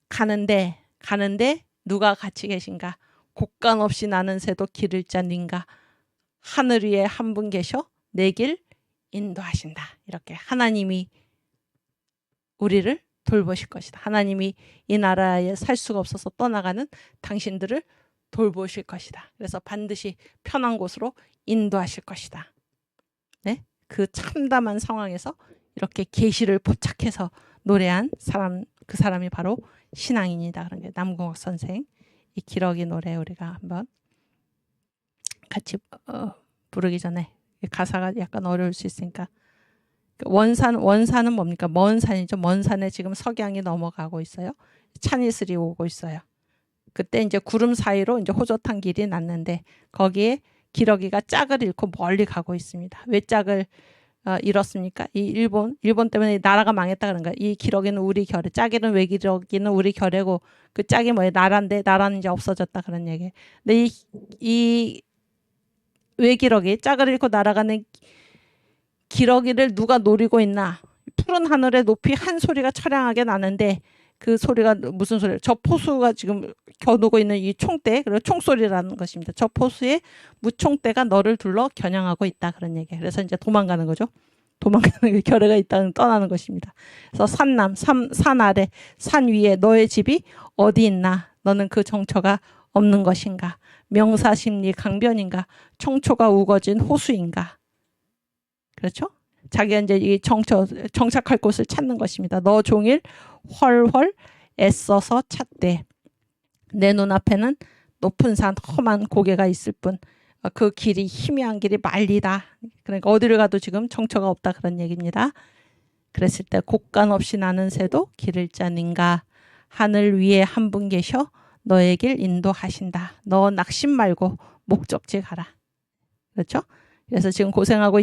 가는데 누가 같이 계신가? 곡간 없이 나는 새도 기를 짜 닌가? 하늘 위에 한 분 계셔 내 길 인도하신다. 이렇게 하나님이 우리를 돌보실 것이다. 하나님이 이 나라에 살 수가 없어서 떠나가는 당신들을 돌보실 것이다. 그래서 반드시 편한 곳으로 인도하실 것이다. 네? 그 참담한 상황에서 이렇게 계시를 포착해서 노래한 사람, 그 사람이 바로 신앙인이다 그런 게 남궁옥 선생 이 기러기 노래 우리가 한번 같이 부르기 전에 가사가 약간 어려울 수 있으니까 원산은 뭡니까? 먼 산이죠. 먼 산에 지금 석양이 넘어가고 있어요. 찬이슬이 오고 있어요. 그때 이제 구름 사이로 이제 호젓한 길이 났는데 거기에 기러기가 짝을 잃고 멀리 가고 있습니다. 왜 짝을 잃었습니까? 이 일본 때문에 나라가 망했다 그런 거야. 이 기러기는 우리 결에, 짝이는 외기러기는 우리 결이고 그 짝이 뭐예요? 나라인데 나라는 이제 없어졌다 그런 얘기예요. 근데 이 외기러기, 짝을 잃고 날아가는 기러기를 누가 노리고 있나? 푸른 하늘에 높이 한 소리가 처량하게 나는데 그 소리가 무슨 소리예요? 저 포수가 지금 겨누고 있는 이 총대, 그리고 총소리라는 것입니다. 저 포수의 무총대가 너를 둘러 겨냥하고 있다 그런 얘기예요. 그래서 이제 도망가는 거죠. 도망가는 결의가 있다는 떠나는 것입니다. 그래서 산 아래, 산 위에 너의 집이 어디 있나? 너는 그 정처가 없는 것인가? 명사심리 강변인가? 청초가 우거진 호수인가? 그렇죠? 자기가 이제 이 정착할 곳을 찾는 것입니다. 너 종일 헐헐 애써서 찾되 내 눈앞에는 높은 산 험한 고개가 있을 뿐 그 길이 희미한 길이 말리다. 그러니까 어디를 가도 지금 정처가 없다 그런 얘기입니다. 그랬을 때 곡간 없이 나는 새도 길을 짜는가. 하늘 위에 한 분 계셔 너의 길 인도하신다. 너 낙심 말고 목적지 가라. 그렇죠? 그래서 지금 고생하고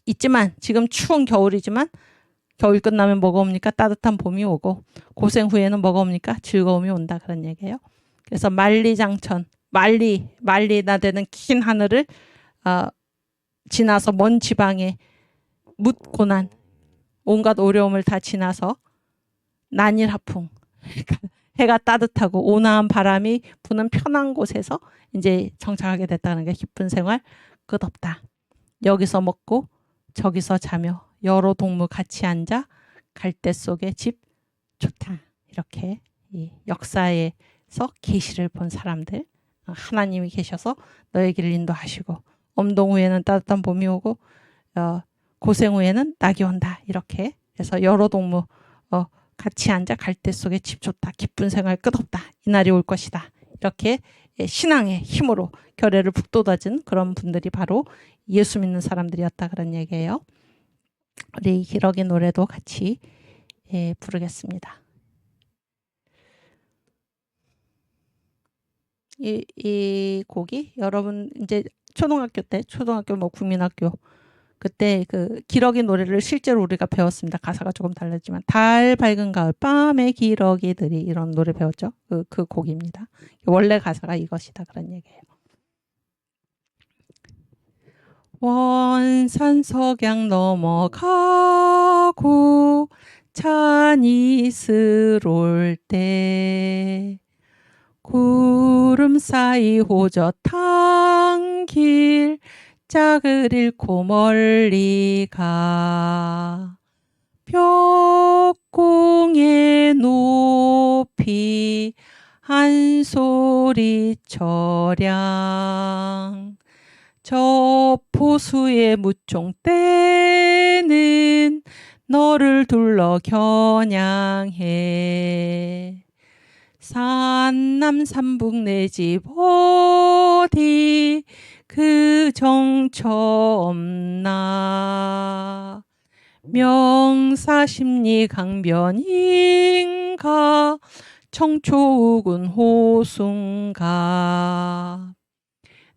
있지만 지금 추운 겨울이지만 겨울 끝나면 뭐가 옵니까? 따뜻한 봄이 오고 고생 후에는 뭐가 옵니까? 즐거움이 온다 그런 얘기예요. 그래서 만리장천 말리 나대는 긴 하늘을 지나서 먼 지방에 묻고난 온갖 어려움을 다 지나서 난일하풍 해가 따뜻하고 온화한 바람이 부는 편한 곳에서 이제 정착하게 됐다는 게 기쁜 생활 끝없다. 여기서 먹고 저기서 자며 여러 동무 같이 앉아 갈대 속에 집 좋다. 이렇게 이 역사에서 계시를 본 사람들 하나님이 계셔서 너의 길을 인도하시고 엄동 후에는 따뜻한 봄이 오고 고생 후에는 낙이 온다. 이렇게 해서 여러 동무 같이 앉아 갈대 속에 집 좋다. 기쁜 생활 끝없다. 이 날이 올 것이다. 이렇게 신앙의 힘으로 결의를 북돋아진 그런 분들이 바로 예수 믿는 사람들이었다 그런 얘기예요. 우리 기러기 노래도 같이 부르겠습니다. 이 곡이 여러분 이제 초등학교 뭐 국민학교 그때 그 기러기 노래를 실제로 우리가 배웠습니다. 가사가 조금 달랐지만 달 밝은 가을 밤의 기러기들이 이런 노래 배웠죠. 그 곡입니다. 원래 가사가 이것이다 그런 얘기예요. 원산 석양 넘어가고 찬이슬 올 때 구름 사이 호젓한 길 짝을 잃고 멀리 가 벽공의 높이 한 소리 처량 저 포수의 무총대는 너를 둘러 겨냥해 산남 삼북 내 집 어디 그 정처 없나 명사심리 강변인가 청초우군 호순가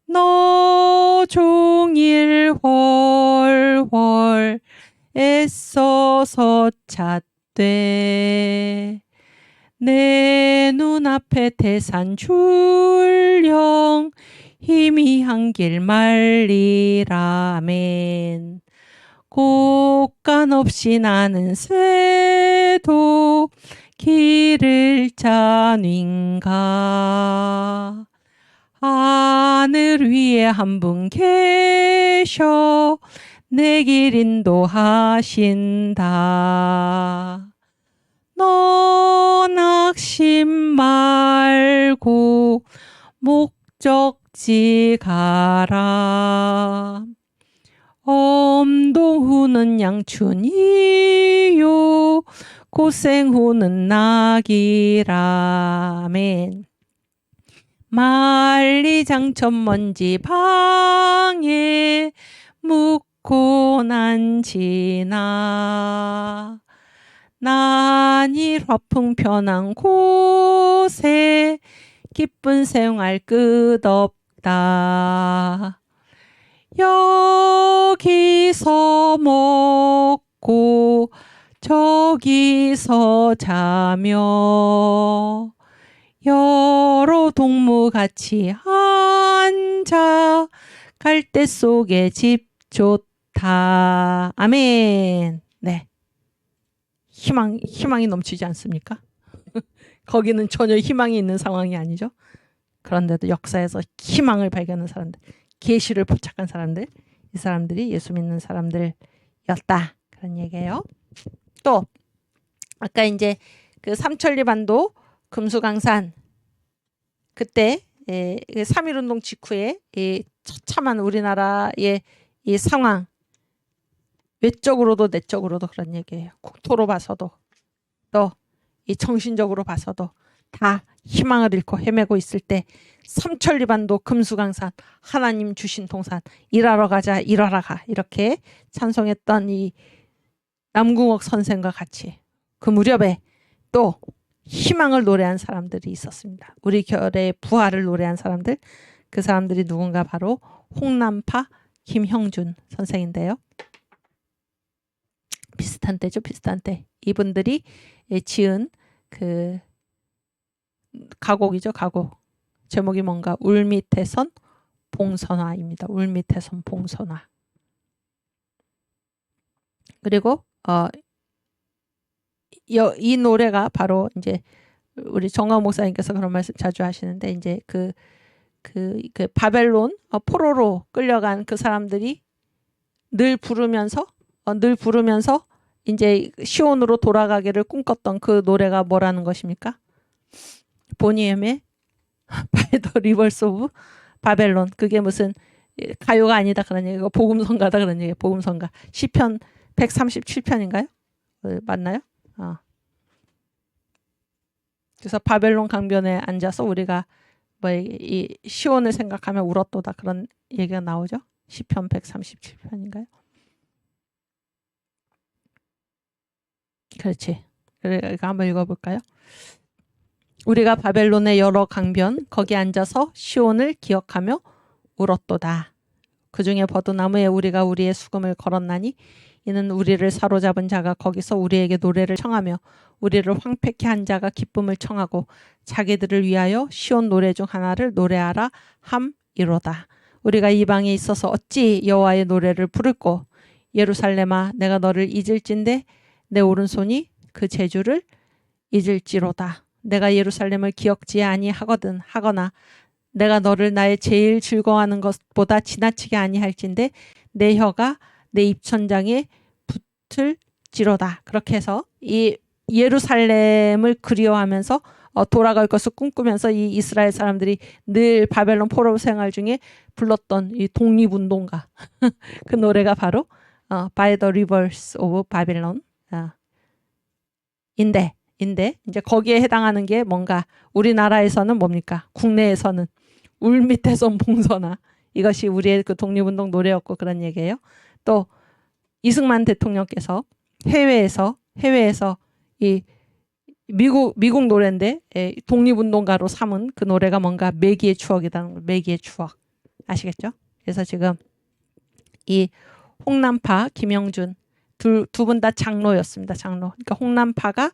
너 종일 헐헐 애써서 찾되 내 눈앞에 태산 줄령 희미한 길 말리라멘 곡간 없이 나는 새도 길을 짜는가 하늘 위에 한 분 계셔 내 길 인도하신다 너 낙심 말고 목적지 가라 엄동 후는 양춘이요 고생 후는 낙이라. 아멘. 만리장천 먼지 방에 묵고 난 지나 난일 화풍 편한 곳에 기쁜 생활 끝없다. 여기서 먹고 저기서 자며 여러 동무 같이 앉아 갈대 속에 집 좋다. 아멘. 네. 희망이 넘치지 않습니까? 거기는 전혀 희망이 있는 상황이 아니죠. 그런데도 역사에서 희망을 발견한 사람들, 계시를 포착한 사람들, 이 사람들이 예수 믿는 사람들이었다. 그런 얘기예요. 또 아까 이제 그 삼천리반도 금수강산 그때 3.1운동 직후에 처참한 우리나라의 이 상황, 외적으로도 내적으로도 그런 얘기예요. 국토로 봐서도 또 이 정신적으로 봐서도 다 희망을 잃고 헤매고 있을 때 삼천리반도 금수강산 하나님 주신 동산 일하러 가자 일하러 가 이렇게 찬송했던 이 남궁옥 선생과 같이 그 무렵에 또 희망을 노래한 사람들이 있었습니다. 우리 결의 부활을 노래한 사람들, 그 사람들이 누군가 바로 홍남파 김형준 선생인데요. 비슷한 때죠. 비슷한 때. 이분들이 지은 그 가곡이죠. 가곡. 제목이 뭔가 울밑에 선 봉선화입니다. 울밑에 선 봉선화. 그리고 이 노래가 바로 이제 우리 정광 목사님께서 그런 말씀 자주 하시는데 이제 그 바벨론 포로로 끌려간 그 사람들이 늘 부르면서 이제 시온으로 돌아가기를 꿈꿨던 그 노래가 뭐라는 것입니까? 보니엠의 By the Rivers of 바벨론. 그게 무슨 가요가 아니다 그런 얘기고 복음성가다 그런 얘기예요. 복음성가. 시편 137편인가요? 맞나요? 그래서 바벨론 강변에 앉아서 우리가 뭐 이 시온을 생각하며 울었도다 그런 얘기가 나오죠. 시편 137편인가요? 그렇지. 이거 한번 읽어볼까요? 우리가 바벨론의 여러 강변 거기 앉아서 시온을 기억하며 울었도다. 그 중에 버드나무에 우리가 우리의 수금을 걸었나니 이는 우리를 사로잡은 자가 거기서 우리에게 노래를 청하며 우리를 황폐케 한 자가 기쁨을 청하고 자기들을 위하여 시온 노래 중 하나를 노래하라 함이로다. 우리가 이 방에 있어서 어찌 여호와의 노래를 부를꼬. 예루살렘아 내가 너를 잊을진데 내 오른손이 그 재주를 잊을지로다. 내가 예루살렘을 기억지 아니하거든 하거나 내가 너를 나의 제일 즐거워하는 것보다 지나치게 아니할진데 내 혀가 내 입천장에 붙을지로다. 그렇게 해서 이 예루살렘을 그리워하면서 돌아갈 것을 꿈꾸면서 이 이스라엘 사람들이 늘 바벨론 포로 생활 중에 불렀던 이 독립운동가 그 노래가 바로 By the Rivers of Babylon 인데 이제 거기에 해당하는 게 뭔가 우리나라에서는 뭡니까? 국내에서는 울밑에선 봉선화 이것이 우리의 그 독립운동 노래였고 그런 얘기예요. 또 이승만 대통령께서 해외에서 이 미국 노래인데 독립운동가로 삼은 그 노래가 뭔가 매기의 추억이라는 거. 매기의 추억 아시겠죠? 그래서 지금 이 홍남파 김영준 두 분 다 장로였습니다. 장로. 그러니까 홍남파가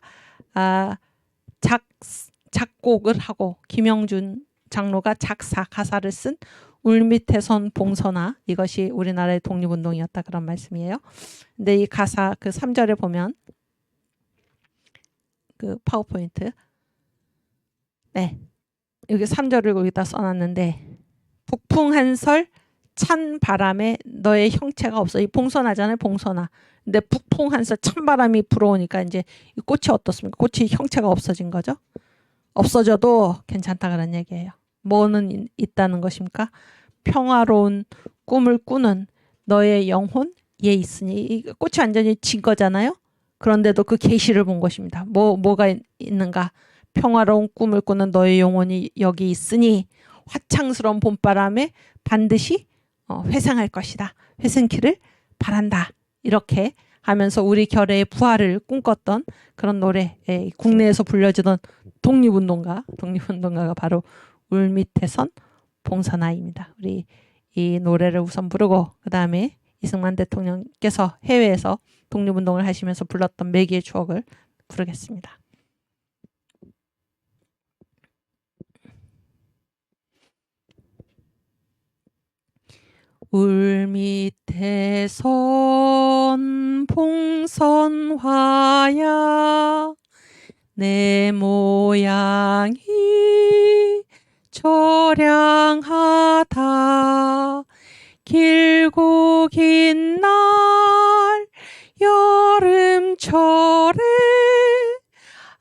작곡을 하고 김영준 장로가 가사를 쓴 울밑에선 봉선화 이것이 우리나라의 독립운동이었다 그런 말씀이에요. 근데 이 가사 그 3절에 보면 그 파워포인트 네 여기 3절을 거기다 써놨는데 북풍 한설 찬 바람에 너의 형체가 없어. 이 봉선화잖아요. 봉선화. 근데 북풍 한설 찬 바람이 불어오니까 이제 이 꽃이 어떻습니까? 꽃이 형체가 없어진 거죠. 없어져도 괜찮다 그런 얘기예요. 뭐는 있다는 것입니까? 평화로운 꿈을 꾸는 너의 영혼 얘 있으니 이 꽃이 완전히 진 거잖아요. 그런데도 그 계시를 본 것입니다. 뭐가 있는가? 평화로운 꿈을 꾸는 너의 영혼이 여기 있으니 화창스러운 봄바람에 반드시 회상할 것이다. 회생키를 바란다. 이렇게 하면서 우리 결의의 부활을 꿈꿨던 그런 노래, 국내에서 불려지던 독립운동가가 바로 울밑에 선 봉선아입니다. 우리 이 노래를 우선 부르고 그 다음에 이승만 대통령께서 해외에서 독립운동을 하시면서 불렀던 매기의 추억을 부르겠습니다. 울밑에 선 봉선화야 내 모양이 처량하다 길고 긴 날 여름철에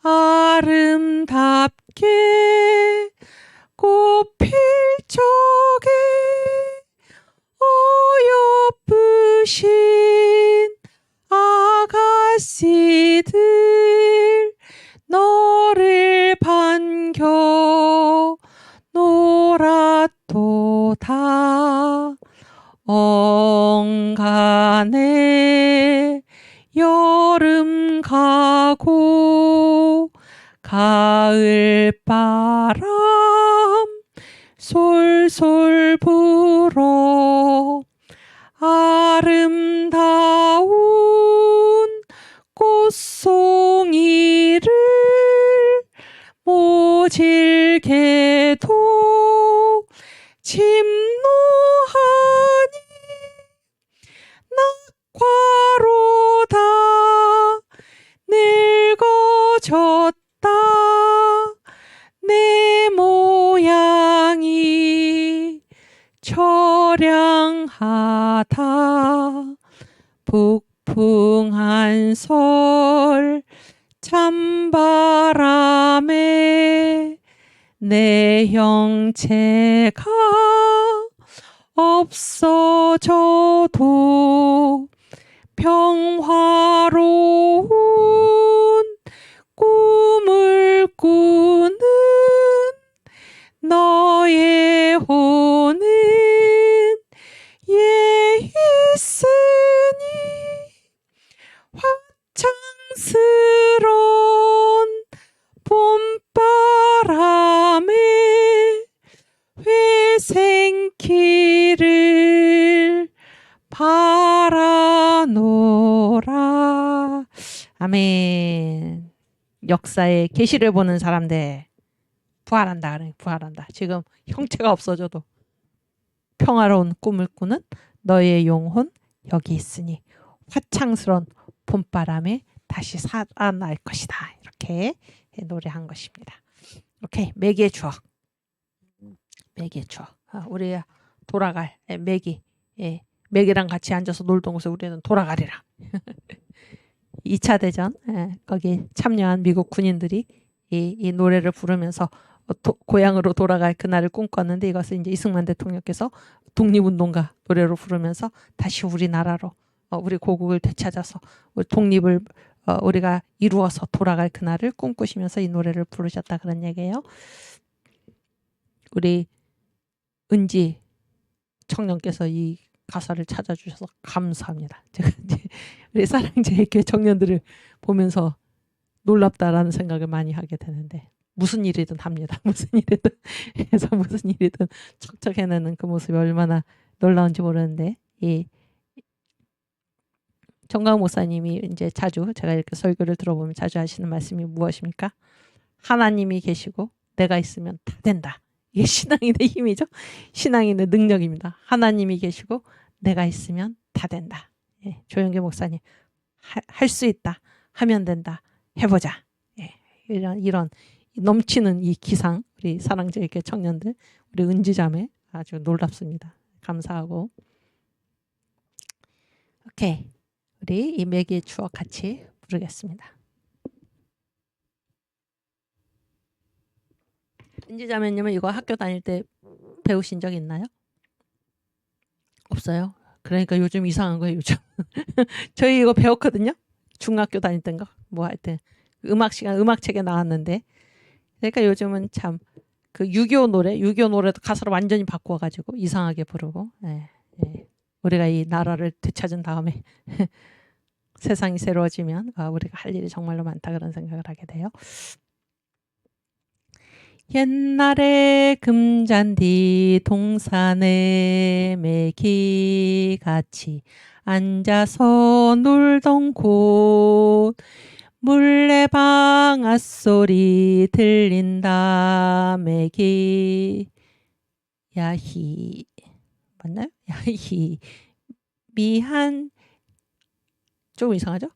아름답게 꽃필 적에 어여쁘신 아가씨들 너를 반겨 놀았도다 엉간에 여름 가고 가을바람 솔솔 불어 아름다운 꽃송이를 모질게도 침노하니 낙과로다 늙어졌다 내 모양이 처량하다 북풍한 설 찬바람에 내 형체가 없어져도 평화로운 꿈을 꾸는 너의 혼은 예 있으니 화창스러운 봄바람에 회생키를 바라노라. 아멘. 역사의 계시를 보는 사람들 부활한다. 부활한다. 지금 형체가 없어져도 평화로운 꿈을 꾸는 너의 영혼 여기 있으니 화창스러운 봄바람에 다시 살아날 것이다. 이렇게 노래한 것입니다. 오케이. 매기의 추억. 매기의 추억. 우리 돌아갈 매기. 매기랑 같이 앉아서 놀던 곳에 우리는 돌아가리라. 2차 대전 거기 참여한 미국 군인들이 이 노래를 부르면서 고향으로 돌아갈 그날을 꿈꿨는데 이것을 이제 이승만 대통령께서 독립운동가 노래로 부르면서 다시 우리나라로 우리 고국을 되찾아서 독립을 우리가 이루어서 돌아갈 그날을 꿈꾸시면서 이 노래를 부르셨다 그런 얘기예요. 우리 은지 청년께서 이 가사를 찾아주셔서 감사합니다. 제가 이제 우리 사랑제일교회 청년들을 보면서 놀랍다라는 생각을 많이 하게 되는데 무슨 일이든 합니다. 무슨 일이든 해서 무슨 일이든 척척 해내는 그 모습이 얼마나 놀라운지 모르는데 이 정강 목사님이 이제 자주 제가 이렇게 설교를 들어보면 자주 하시는 말씀이 무엇입니까? 하나님이 계시고 내가 있으면 다 된다. 이게 신앙인의 힘이죠. 신앙인의 능력입니다. 하나님이 계시고 내가 있으면 다 된다. 예, 조영계 목사님 할 수 있다. 하면 된다. 해보자. 예, 이런 넘치는 이 기상 우리 사랑제일교회 청년들 우리 은지자매 아주 놀랍습니다. 감사하고 오케이 우리 이 매기의 추억 같이 부르겠습니다. 은지자매님은 이거 학교 다닐 때 배우신 적 있나요? 없어요? 그러니까 요즘 이상한 거예요. 요즘 저희 이거 배웠거든요. 중학교 다닐 땐가 뭐 하여튼 음악 시간 음악책에 나왔는데 그러니까 요즘은 참 그 6.25 노래 6.25 노래도 가사를 완전히 바꿔가지고 이상하게 부르고 예, 예. 우리가 이 나라를 되찾은 다음에 세상이 새로워지면 우리가 할 일이 정말로 많다 그런 생각을 하게 돼요. 옛날에 금잔디 동산에 매기같이 앉아서 놀던 곳 물레방아 소리 들린다 매기 야히 맞나요? 야히 미한 조금 이상하죠?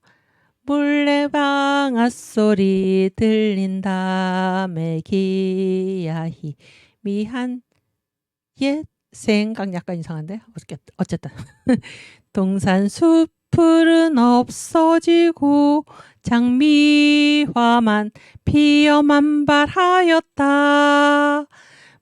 물레방아 소리 들린다 매기 야히 미한 옛 생각 약간 이상한데 어쨌든 동산 숲풀은 없어지고 장미화만 피어 만발하였다.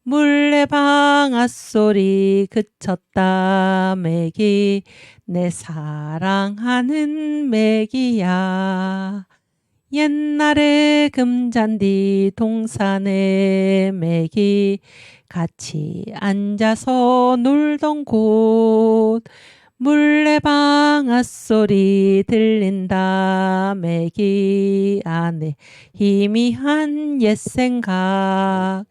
물레방아 소리 그쳤다 매기 내 사랑하는 매기야. 옛날에 금잔디 동산에 매기 같이 앉아서 놀던 곳 물레방아 소리 들린다 매기 안에 희미한 옛 생각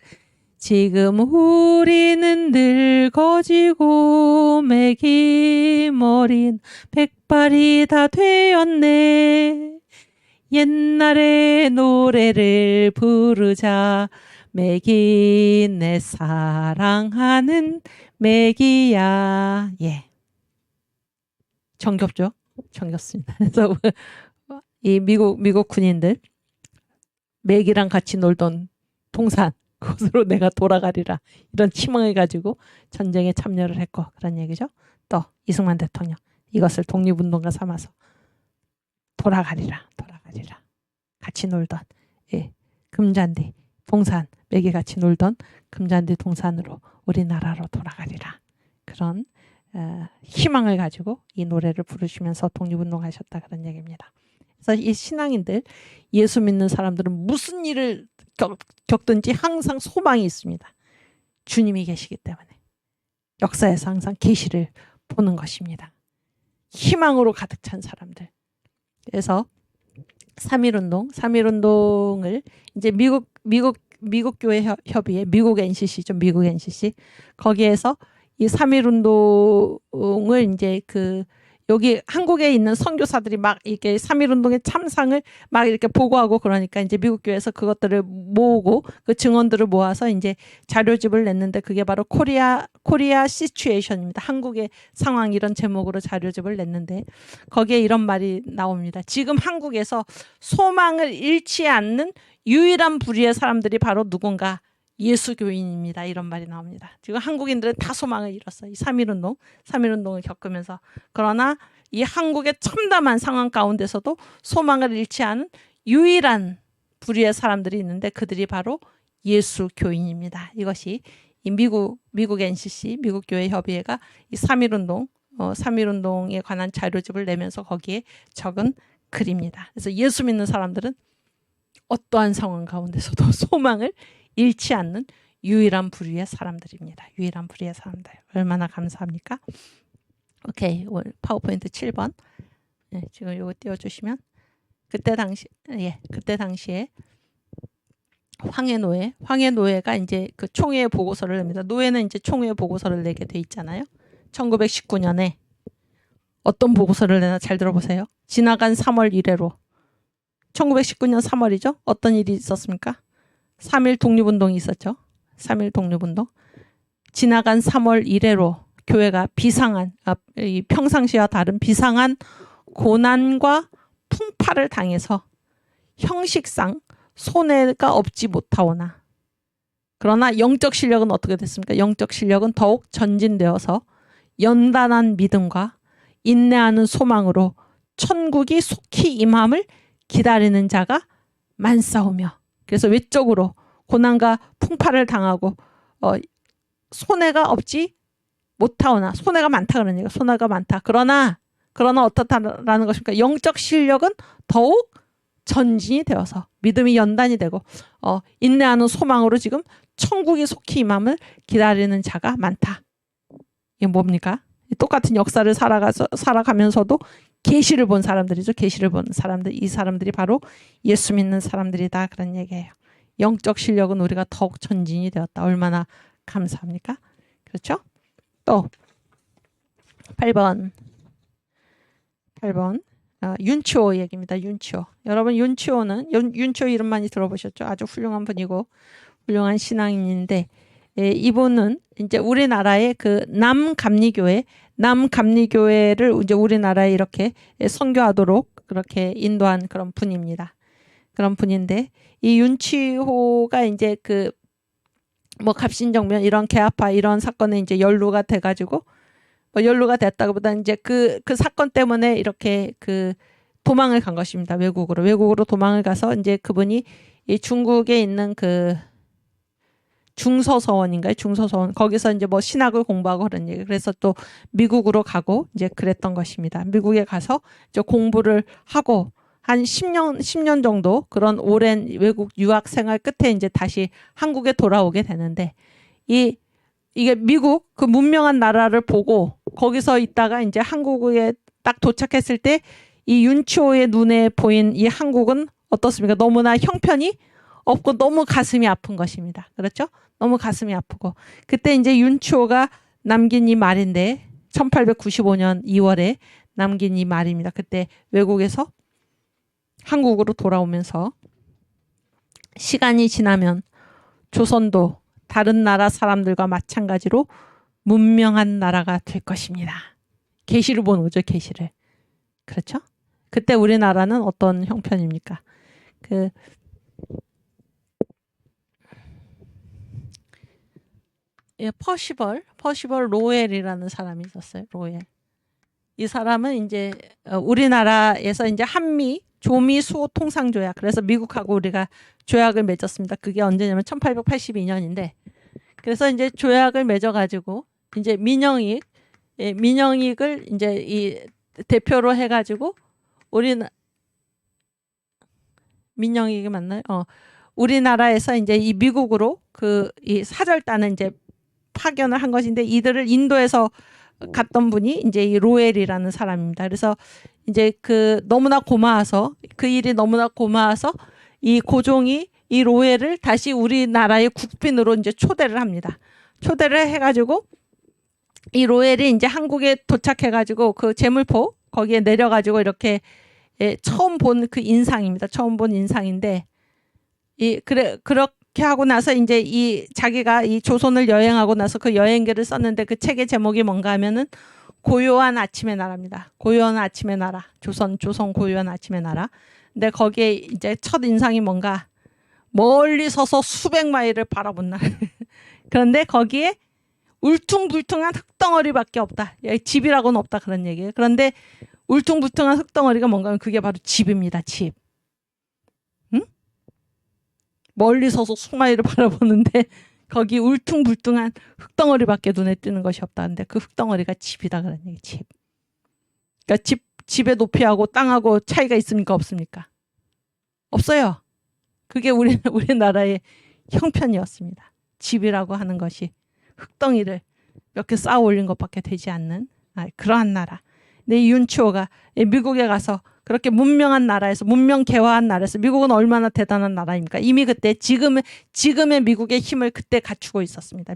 지금 우리는 늙어지고 매기 머린 백발이 다 되었네. 옛날의 노래를 부르자 매기 내 사랑하는 매기야. 예. 정겹죠? 정겹습니다. 그래서 이 미국 군인들 매기랑 같이 놀던 동산 그곳으로 내가 돌아가리라 이런 희망을 가지고 전쟁에 참여를 했고 그런 얘기죠. 또 이승만 대통령 이것을 독립운동가 삼아서 돌아가리라 같이 놀던 예, 금잔디 동산 매기 같이 놀던 금잔디 동산으로 우리나라로 돌아가리라 그런 희망을 가지고 이 노래를 부르시면서 독립운동하셨다 그런 얘기입니다. 그래서 이 신앙인들 예수 믿는 사람들은 무슨 일을 겪든지 항상 소망이 있습니다. 주님이 계시기 때문에 역사에서 항상 계시를 보는 것입니다. 희망으로 가득 찬 사람들. 그래서 3.1운동을 이제 미국 교회 협의회 미국 NCC죠. 미국 NCC 거기에서 이 3.1운동을 이제 여기 한국에 있는 선교사들이 막 이렇게 3.1운동의 참상을 막 이렇게 보고하고 그러니까 이제 미국 교회에서 그것들을 모으고 그 증언들을 모아서 이제 자료집을 냈는데 그게 바로 코리아 시츄에이션입니다. 한국의 상황 이런 제목으로 자료집을 냈는데 거기에 이런 말이 나옵니다. 지금 한국에서 소망을 잃지 않는 유일한 부류의 사람들이 바로 누군가 예수교인입니다. 이런 말이 나옵니다. 지금 한국인들은 다 소망을 잃었어요. 이 3.1운동을 겪으면서. 그러나 이 한국의 참담한 상황 가운데서도 소망을 잃지 않은 유일한 부류의 사람들이 있는데 그들이 바로 예수교인입니다. 이것이 이 미국 NCC, 미국 교회 협의회가 이 3.1운동에 관한 자료집을 내면서 거기에 적은 글입니다. 그래서 예수 믿는 사람들은 어떠한 상황 가운데서도 소망을 잃지 않는 유일한 부류의 사람들입니다. 유일한 부류의 사람들. 얼마나 감사합니까? 오케이. 파워포인트 7번. 네, 지금 이거 띄워주시면 그때 당시에 황해노예가 이제 그 총회 보고서를 냅니다. 노예는 이제 총회 보고서를 내게 돼 있잖아요. 1919년에 어떤 보고서를 내나 잘 들어보세요. 지나간 3월 이래로 1919년 3월이죠. 어떤 일이 있었습니까? 3.1 독립운동이 있었죠. 3.1 독립운동. 지나간 3월 이래로 교회가 평상시와 다른 비상한 고난과 풍파를 당해서 형식상 손해가 없지 못하오나 그러나 영적 실력은 어떻게 됐습니까? 영적 실력은 더욱 전진되어서 연단한 믿음과 인내하는 소망으로 천국이 속히 임함을 기다리는 자가 많사오며 그래서 외적으로 고난과 풍파를 당하고 손해가 없지 못하오나 손해가 많다 그러니까 손해가 많다. 그러나 그러나 어떻다라는 것입니까? 영적 실력은 더욱 전진이 되어서 믿음이 연단이 되고 인내하는 소망으로 지금 천국이 속히 임함을 기다리는 자가 많다. 이게 뭡니까? 똑같은 역사를 살아가면서도 계시를 본 사람들이죠. 계시를 본 사람들. 이 사람들이 바로 예수 믿는 사람들이다. 그런 얘기예요. 영적 실력은 우리가 더욱 전진이 되었다. 얼마나 감사합니까? 그렇죠? 또 8번 윤치호 얘기입니다. 윤치호. 여러분 윤치호는 윤치호 이름 많이 들어보셨죠? 아주 훌륭한 분이고 훌륭한 신앙인인데 이분은 이제 우리나라의 그 남감리교회를 이제 우리나라에 이렇게 선교하도록 그렇게 인도한 그런 분입니다. 그런 분인데 이 윤치호가 이제 그 뭐 갑신정변 이런 개화파 이런 사건에 이제 연루가 돼가지고 연루가 됐다기보다 이제 그 사건 때문에 이렇게 그 도망을 간 것입니다. 외국으로 도망을 가서 이제 그분이 이 중국에 있는 그 중서서원인가요? 중서서원 거기서 이제 뭐 신학을 공부하고 그런 얘기. 그래서 또 미국으로 가고 이제 그랬던 것입니다. 미국에 가서 이제 공부를 하고 한 10년 정도 그런 오랜 외국 유학 생활 끝에 이제 다시 한국에 돌아오게 되는데 이게 미국 그 문명한 나라를 보고 거기서 있다가 이제 한국에 딱 도착했을 때 이 윤치호의 눈에 보인 이 한국은 어떻습니까? 너무나 형편이 없고 너무 가슴이 아픈 것입니다. 그렇죠? 너무 가슴이 아프고 그때 이제 윤치호가 남긴 이 말인데 1895년 2월에 남긴 이 말입니다. 그때 외국에서 한국으로 돌아오면서 시간이 지나면 조선도 다른 나라 사람들과 마찬가지로 문명한 나라가 될 것입니다. 계시를 보는 거죠. 계시를. 그렇죠? 그때 우리나라는 어떤 형편입니까? 퍼시벌 로웰이라는 사람이 있었어요. 로웰. 이 사람은 이제 우리나라에서 이제 한미 조미 수호 통상 조약. 그래서 미국하고 우리가 조약을 맺었습니다. 그게 언제냐면 1882년인데 그래서 이제 조약을 맺어가지고 이제 민영익을 이제 이 대표로 해가지고 민영익이 맞나요? 우리나라에서 이제 이 미국으로 이 사절단을 이제 파견을 한 것인데 이들을 인도에서 갔던 분이 이제 이 로엘이라는 사람입니다. 그래서 이제 너무나 고마워서 그 일이 너무나 고마워서 이 고종이 이 로엘을 다시 우리나라의 국빈으로 이제 초대를 합니다. 초대를 해가지고 이 로엘이 이제 한국에 도착해가지고 그 제물포 거기에 내려가지고 이렇게 처음 본 그 인상입니다. 처음 본 인상인데 그렇게 하고 나서 이제 자기가 이 조선을 여행하고 나서 그 여행기를 썼는데 그 책의 제목이 뭔가 하면은 고요한 아침의 나라입니다. 고요한 아침의 나라. 조선 고요한 아침의 나라. 근데 거기에 이제 첫 인상이 뭔가 멀리 서서 수백 마일을 바라본 날. 그런데 거기에 울퉁불퉁한 흙덩어리밖에 없다. 집이라고는 없다 그런 얘기예요. 그런데 울퉁불퉁한 흙덩어리가 뭔가 하면 그게 바로 집입니다. 집. 응? 멀리 서서 수마일을 바라보는데 거기 울퉁불퉁한 흙덩어리밖에 눈에 띄는 것이 없다는데 그 흙덩어리가 집이다 그런 얘기. 집. 그러니까 집의 높이하고 땅하고 차이가 있습니까? 없습니까? 없어요. 그게 우리나라의 형편이었습니다. 집이라고 하는 것이 흙덩이를 몇 개 쌓아 올린 것밖에 되지 않는 그러한 나라. 근데 이 윤치호가 미국에 가서 그렇게 문명한 나라에서 문명 개화한 나라에서 미국은 얼마나 대단한 나라입니까? 이미 그때 지금의 미국의 힘을 그때 갖추고 있었습니다.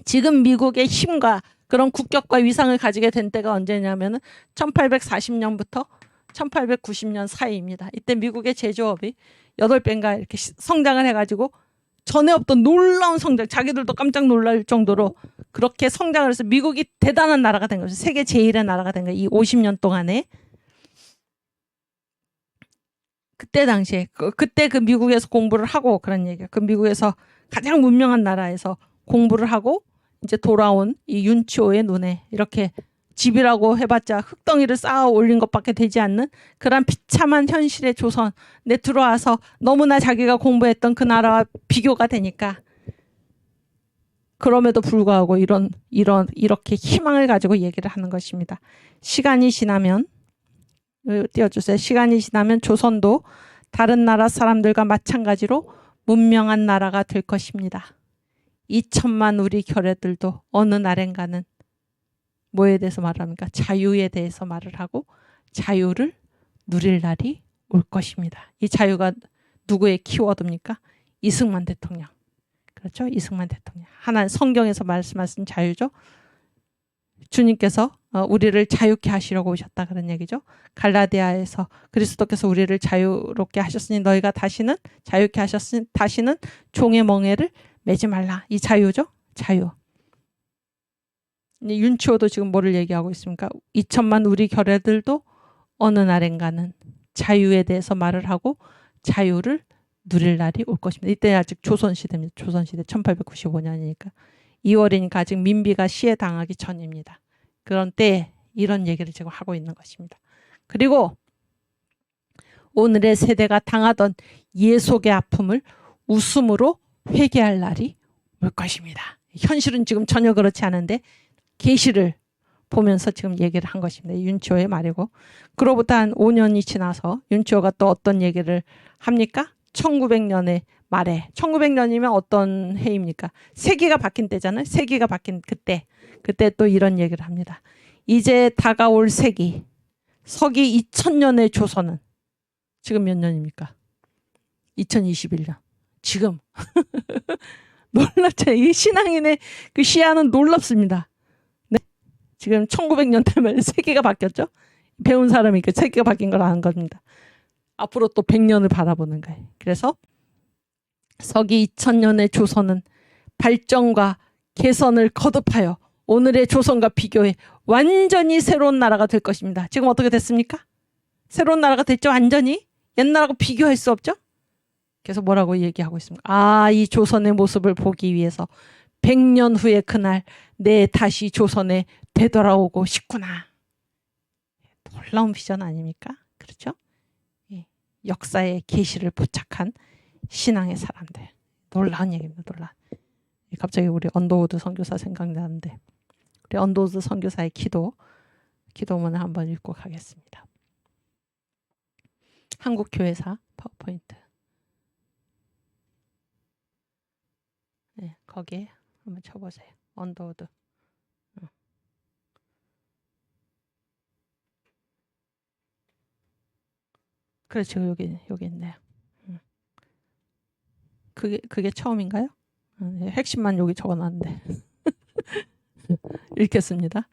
지금 미국의 힘과 그런 국격과 위상을 가지게 된 때가 언제냐면은 1840년부터 1890년 사이입니다. 이때 미국의 제조업이 8배인가 이렇게 성장을 해가지고 전에 없던 놀라운 성장, 자기들도 깜짝 놀랄 정도로 그렇게 성장을 해서 미국이 대단한 나라가 된 거죠. 세계 제1의 나라가 된 거예요. 이 50년 동안에. 그때 당시에 그때 그 미국에서 공부를 하고 그런 얘기예요. 그 미국에서 가장 문명한 나라에서 공부를 하고 이제 돌아온 이 윤치호의 눈에 이렇게 집이라고 해봤자 흙덩이를 쌓아 올린 것밖에 되지 않는 그런 비참한 현실의 조선에 들어와서 너무나 자기가 공부했던 그 나라와 비교가 되니까 그럼에도 불구하고 이렇게 희망을 가지고 얘기를 하는 것입니다. 시간이 지나면, 띄워주세요. 시간이 지나면 조선도 다른 나라 사람들과 마찬가지로 문명한 나라가 될 것입니다. 2천만 우리 결애들도 어느 날엔가는 뭐에 대해서 말을 합니까? 자유에 대해서 말을 하고 자유를 누릴 날이 올 것입니다. 이 자유가 누구의 키워드입니까? 이승만 대통령. 그렇죠? 이승만 대통령. 하나님 성경에서 말씀하신 자유죠. 주님께서 우리를 자유케 하시려고 오셨다 그런 얘기죠. 갈라디아에서 그리스도께서 우리를 자유롭게 하셨으니 너희가 다시는 자유케 하셨으니 다시는 종의 멍에를 매지 말라. 이 자유죠. 자유. 윤치호도 지금 뭐를 얘기하고 있습니까? 2천만 우리 결애들도 어느 날엔가는 자유에 대해서 말을 하고 자유를 누릴 날이 올 것입니다. 이때 아직 조선시대입니다. 조선시대 1895년이니까 2월이니까 아직 민비가 시해당하기 전입니다. 그런 때에 이런 얘기를 지금 하고 있는 것입니다. 그리고 오늘의 세대가 당하던 예속의 아픔을 웃음으로 회개할 날이 올 것입니다. 현실은 지금 전혀 그렇지 않은데 계시를 보면서 지금 얘기를 한 것입니다. 윤치호의 말이고 그로부터 한 5년이 지나서 윤치호가 또 어떤 얘기를 합니까? 1900년의 말에 1900년이면 어떤 해입니까? 세기가 바뀐 때잖아요. 세기가 바뀐 그때 또 이런 얘기를 합니다. 이제 다가올 세기 서기 2000년의 조선은 지금 몇 년입니까? 2021년. 지금 놀랍죠. 이 신앙인의 그 시야는 놀랍습니다. 네? 지금 1900년 되면 세기가 바뀌었죠. 배운 사람이 그 세기가 바뀐 걸 아는 겁니다. 앞으로 또 100년을 바라보는 거예요. 그래서 서기 2000년의 조선은 발전과 개선을 거듭하여 오늘의 조선과 비교해 완전히 새로운 나라가 될 것입니다. 지금 어떻게 됐습니까? 새로운 나라가 됐죠. 완전히. 옛날하고 비교할 수 없죠. 그래서 뭐라고 얘기하고 있습니까? 아, 이 조선의 모습을 보기 위해서 100년 후에 그날 내 다시 조선에 되돌아오고 싶구나. 놀라운 비전 아닙니까? 그렇죠? 역사의 계시를 포착한 신앙의 사람들. 놀라운 얘기입니다. 놀라운. 갑자기 우리 언더우드 선교사 생각나는데 우리 언더우드 선교사의 기도문을 한번 읽고 가겠습니다. 한국교회사 파워포인트. 네, 거기에 한번 쳐보세요. 언더우드. 그렇죠. 여기 있네요. 그게 처음인가요? 핵심만 여기 적어놨는데. 읽겠습니다.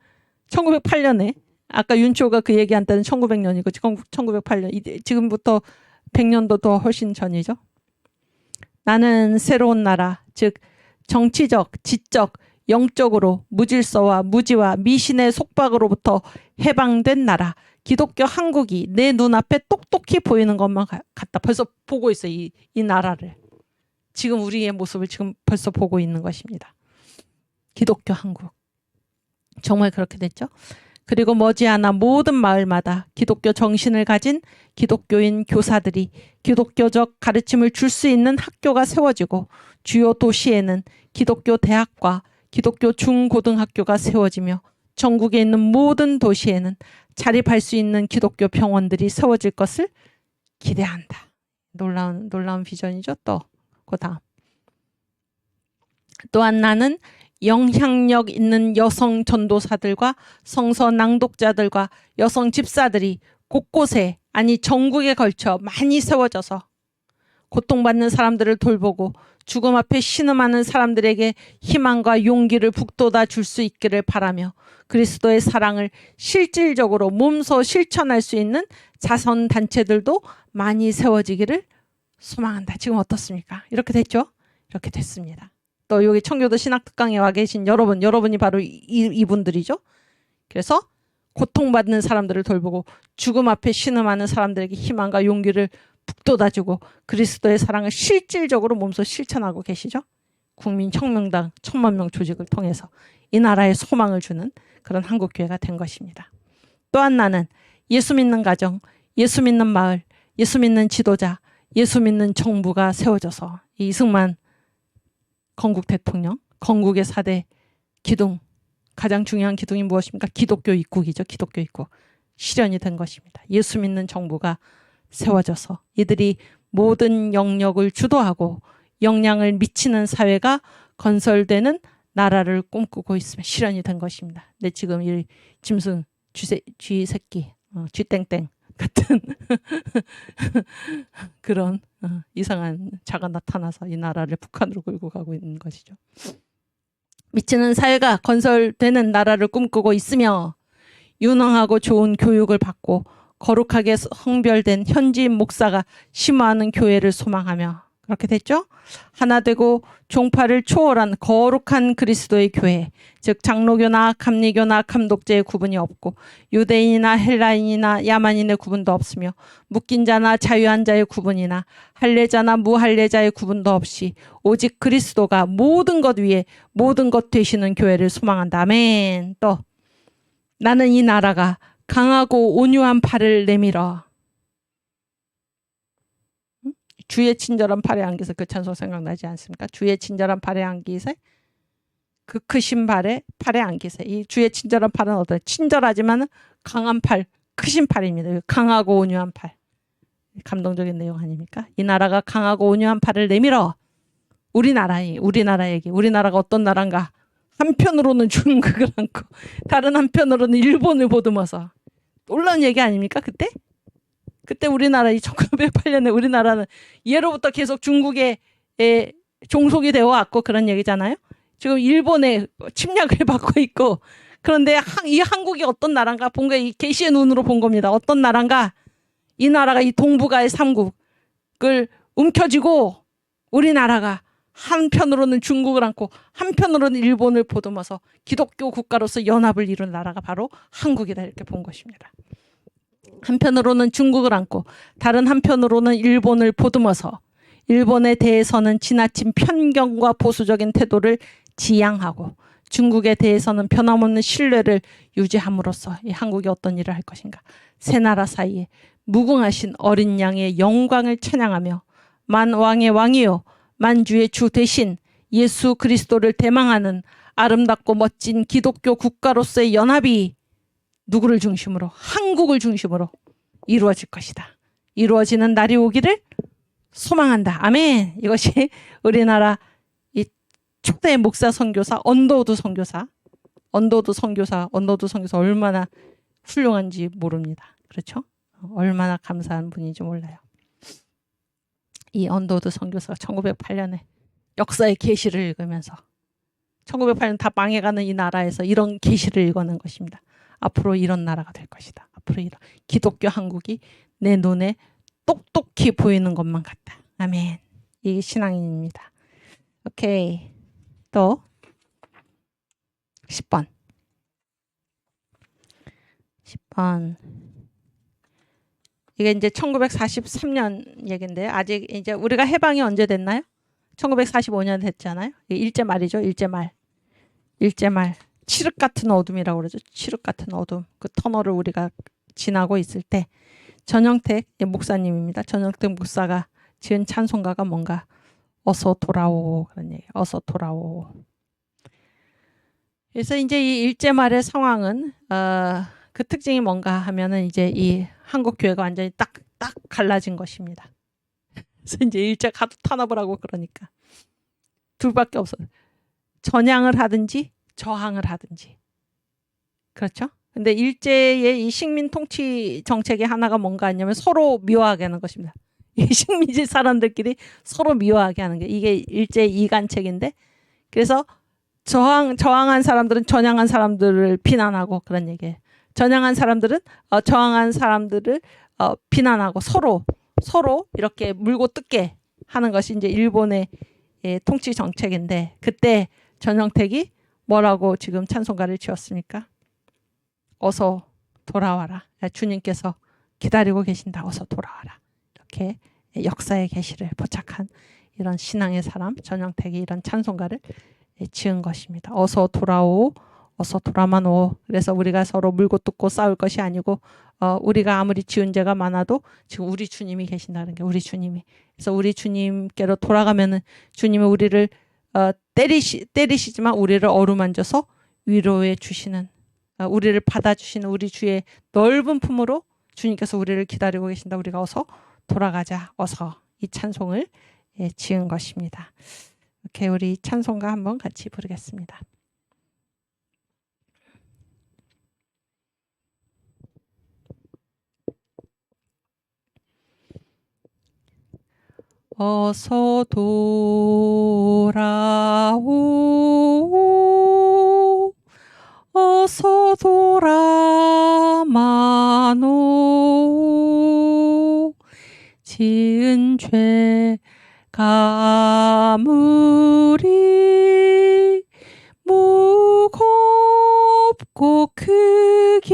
1908년에 아까 윤초가 그 얘기한 때는 1900년이고 1908년 지금부터 100년도 더 훨씬 전이죠. 나는 새로운 나라 즉 정치적, 지적, 영적으로 무질서와 무지와 미신의 속박으로부터 해방된 나라 기독교 한국이 내 눈앞에 똑똑히 보이는 것만 같다. 벌써 보고 있어요. 이 나라를. 지금 우리의 모습을 지금 벌써 보고 있는 것입니다. 기독교 한국. 정말 그렇게 됐죠. 그리고 머지않아 모든 마을마다 기독교 정신을 가진 기독교인 교사들이 기독교적 가르침을 줄 수 있는 학교가 세워지고 주요 도시에는 기독교 대학과 기독교 중고등학교가 세워지며 전국에 있는 모든 도시에는 자립할 수 있는 기독교 병원들이 세워질 것을 기대한다. 놀라운 비전이죠. 또 그다음. 또한 나는 영향력 있는 여성 전도사들과 성서 낭독자들과 여성 집사들이 곳곳에 아니 전국에 걸쳐 많이 세워져서 고통받는 사람들을 돌보고 죽음 앞에 신음하는 사람들에게 희망과 용기를 북돋아 줄 수 있기를 바라며 그리스도의 사랑을 실질적으로 몸소 실천할 수 있는 자선단체들도 많이 세워지기를 소망한다. 지금 어떻습니까? 이렇게 됐죠? 이렇게 됐습니다. 또 여기 청교도 신학특강에 와 계신 여러분이 바로 이분들이죠. 그래서 고통받는 사람들을 돌보고 죽음 앞에 신음하는 사람들에게 희망과 용기를 북돋아주고 그리스도의 사랑을 실질적으로 몸소 실천하고 계시죠. 국민혁명당 1000만 명 조직을 통해서 이 나라에 소망을 주는 그런 한국교회가 된 것입니다. 또한 나는 예수 믿는 가정, 예수 믿는 마을, 예수 믿는 지도자, 예수 믿는 정부가 세워져서 이승만 건국 대통령 건국의 4대 기둥, 가장 중요한 기둥이 무엇입니까? 기독교 입국이죠. 기독교 입국. 실현이 된 것입니다. 예수 믿는 정부가 세워져서 이들이 모든 영역을 주도하고 영향을 미치는 사회가 건설되는 나라를 꿈꾸고 있으면 실현이 된 것입니다. 근데 지금 이 짐승, 쥐새끼, 쥐땡땡 같은 그런 이상한 자가 나타나서 이 나라를 북한으로 끌고 가고 있는 것이죠. 미치는 사회가 건설되는 나라를 꿈꾸고 있으며 유능하고 좋은 교육을 받고 거룩하게 성별된 현지인 목사가 심화하는 교회를 소망하며 그렇게 됐죠. 하나 되고 종파를 초월한 거룩한 그리스도의 교회, 즉 장로교나 감리교나 감독제의 구분이 없고 유대인이나 헬라인이나 야만인의 구분도 없으며 묶인 자나 자유한 자의 구분이나 할례자나 무할례자의 구분도 없이 오직 그리스도가 모든 것 위에 모든 것 되시는 교회를 소망한다. 아멘. 또 나는 이 나라가 강하고 온유한 팔을 내밀어. 주의 친절한 팔에 안기세. 그 찬송 생각나지 않습니까? 주의 친절한 팔에 안기세. 그 크신 팔에 안기세. 이 주의 친절한 팔은 어떤 친절하지만 강한 팔, 크신 팔입니다. 강하고 온유한 팔. 감동적인 내용 아닙니까? 이 나라가 강하고 온유한 팔을 내밀어. 우리나라가 어떤 나라인가? 한편으로는 중국을 안고 다른 한편으로는 일본을 보듬어서. 놀라운 얘기 아닙니까? 그때 우리나라, 이 1908년에 우리나라는 예로부터 계속 중국의 종속이 되어 왔고 그런 얘기잖아요. 지금 일본의 침략을 받고 있고, 그런데 이 한국이 어떤 나라인가 본 거, 이 계시의 눈으로 본 겁니다. 어떤 나라인가? 이 나라가 이 동북아의 삼국을 움켜쥐고 우리나라가 한편으로는 중국을 안고 한편으로는 일본을 보듬어서 기독교 국가로서 연합을 이룬 나라가 바로 한국이다, 이렇게 본 것입니다. 한편으로는 중국을 안고 다른 한편으로는 일본을 보듬어서 일본에 대해서는 지나친 편견과 보수적인 태도를 지양하고 중국에 대해서는 변함없는 신뢰를 유지함으로써 이 한국이 어떤 일을 할 것인가? 세 나라 사이에 무궁하신 어린 양의 영광을 찬양하며 만왕의 왕이요 만주의 주 대신 예수 그리스도를 대망하는 아름답고 멋진 기독교 국가로서의 연합이 누구를 중심으로? 한국을 중심으로 이루어질 것이다. 이루어지는 날이 오기를 소망한다. 아멘. 이것이 우리나라 이 초대 목사 선교사 언더우드 선교사 얼마나 훌륭한지 모릅니다. 그렇죠? 얼마나 감사한 분인지 몰라요. 이 언더우드 선교사가 1908년에 역사의 계시를 읽으면서 1908년 다 망해가는 이 나라에서 이런 계시를 읽어낸 것입니다. 앞으로 이런 나라가 될 것이다. 앞으로 이런 기독교 한국이 내 눈에 똑똑히 보이는 것만 같다. 아멘. 이게 신앙인입니다. 오케이. 또 10번. 이게 이제 1943년 얘긴데 아직 이제 우리가 해방이 언제 됐나요? 1945년 됐잖아요. 일제 말이죠. 일제 말. 칠흑 같은 어둠이라고 그러죠. 칠흑 같은 어둠. 그 터널을 우리가 지나고 있을 때 전영택 목사님입니다. 전영택 목사가 지은 찬송가가 뭔가 어서 돌아오 그런 얘기. 어서 돌아오. 그래서 이제 이 일제 말의 상황은 그 특징이 뭔가 하면은 이제 이 한국 교회가 완전히 딱 갈라진 것입니다. 그래서 이제 일제 가도 탄압을 하고 그러니까 둘밖에 없어요. 전향을 하든지 저항을 하든지. 그렇죠? 근데 일제의 이 식민 통치 정책의 하나가 뭔가 하냐면 서로 미워하게 하는 것입니다. 이 식민지 사람들끼리 서로 미워하게 하는 게 이게 일제의 이간책인데, 그래서 저항한 사람들은 전향한 사람들을 비난하고 그런 얘기예요. 전향한 사람들은 저항한 사람들을 비난하고 서로 이렇게 물고 뜯게 하는 것이 이제 일본의 통치 정책인데, 그때 전영택이 뭐라고 지금 찬송가를 지었습니까? 어서 돌아와라. 주님께서 기다리고 계신다. 어서 돌아와라. 이렇게 역사의 계시를 포착한 이런 신앙의 사람 전영택이 이런 찬송가를 지은 것입니다. 어서 돌아오. 어서 돌아만 오. 그래서 우리가 서로 물고 뜯고 싸울 것이 아니고 우리가 아무리 지은 죄가 많아도 지금 우리 주님이 계신다는 게 우리 주님이. 그래서 우리 주님께로 돌아가면은 주님이 우리를 때리시지만 우리를 어루만져서 위로해 주시는, 우리를 받아주시는 우리 주의 넓은 품으로 주님께서 우리를 기다리고 계신다. 우리가 어서 돌아가자. 어서 이 찬송을 지은 것입니다. 이렇게 우리 찬송가 한번 같이 부르겠습니다. 어서 돌아오, 어서 돌아마노, 지은 죄가 무리 무겁고 크기로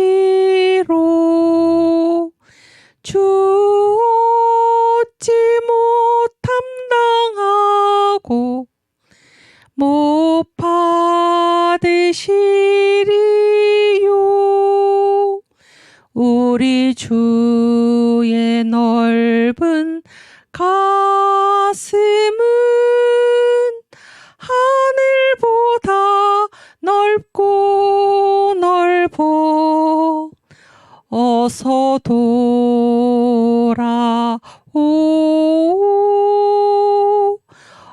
주 얻지 못함당하고 못 받으시리요. 우리 주의 넓은 가슴은 하늘보다 넓고 넓어. 어서 돌아오,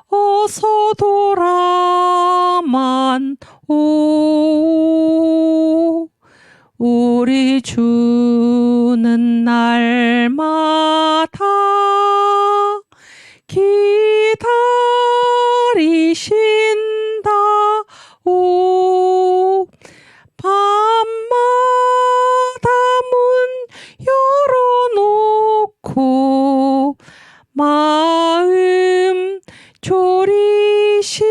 어서 돌아만 오. 우리 주는 날마다 기다리신다. 오, 밤마다 문 열어놓고 마음 졸이시며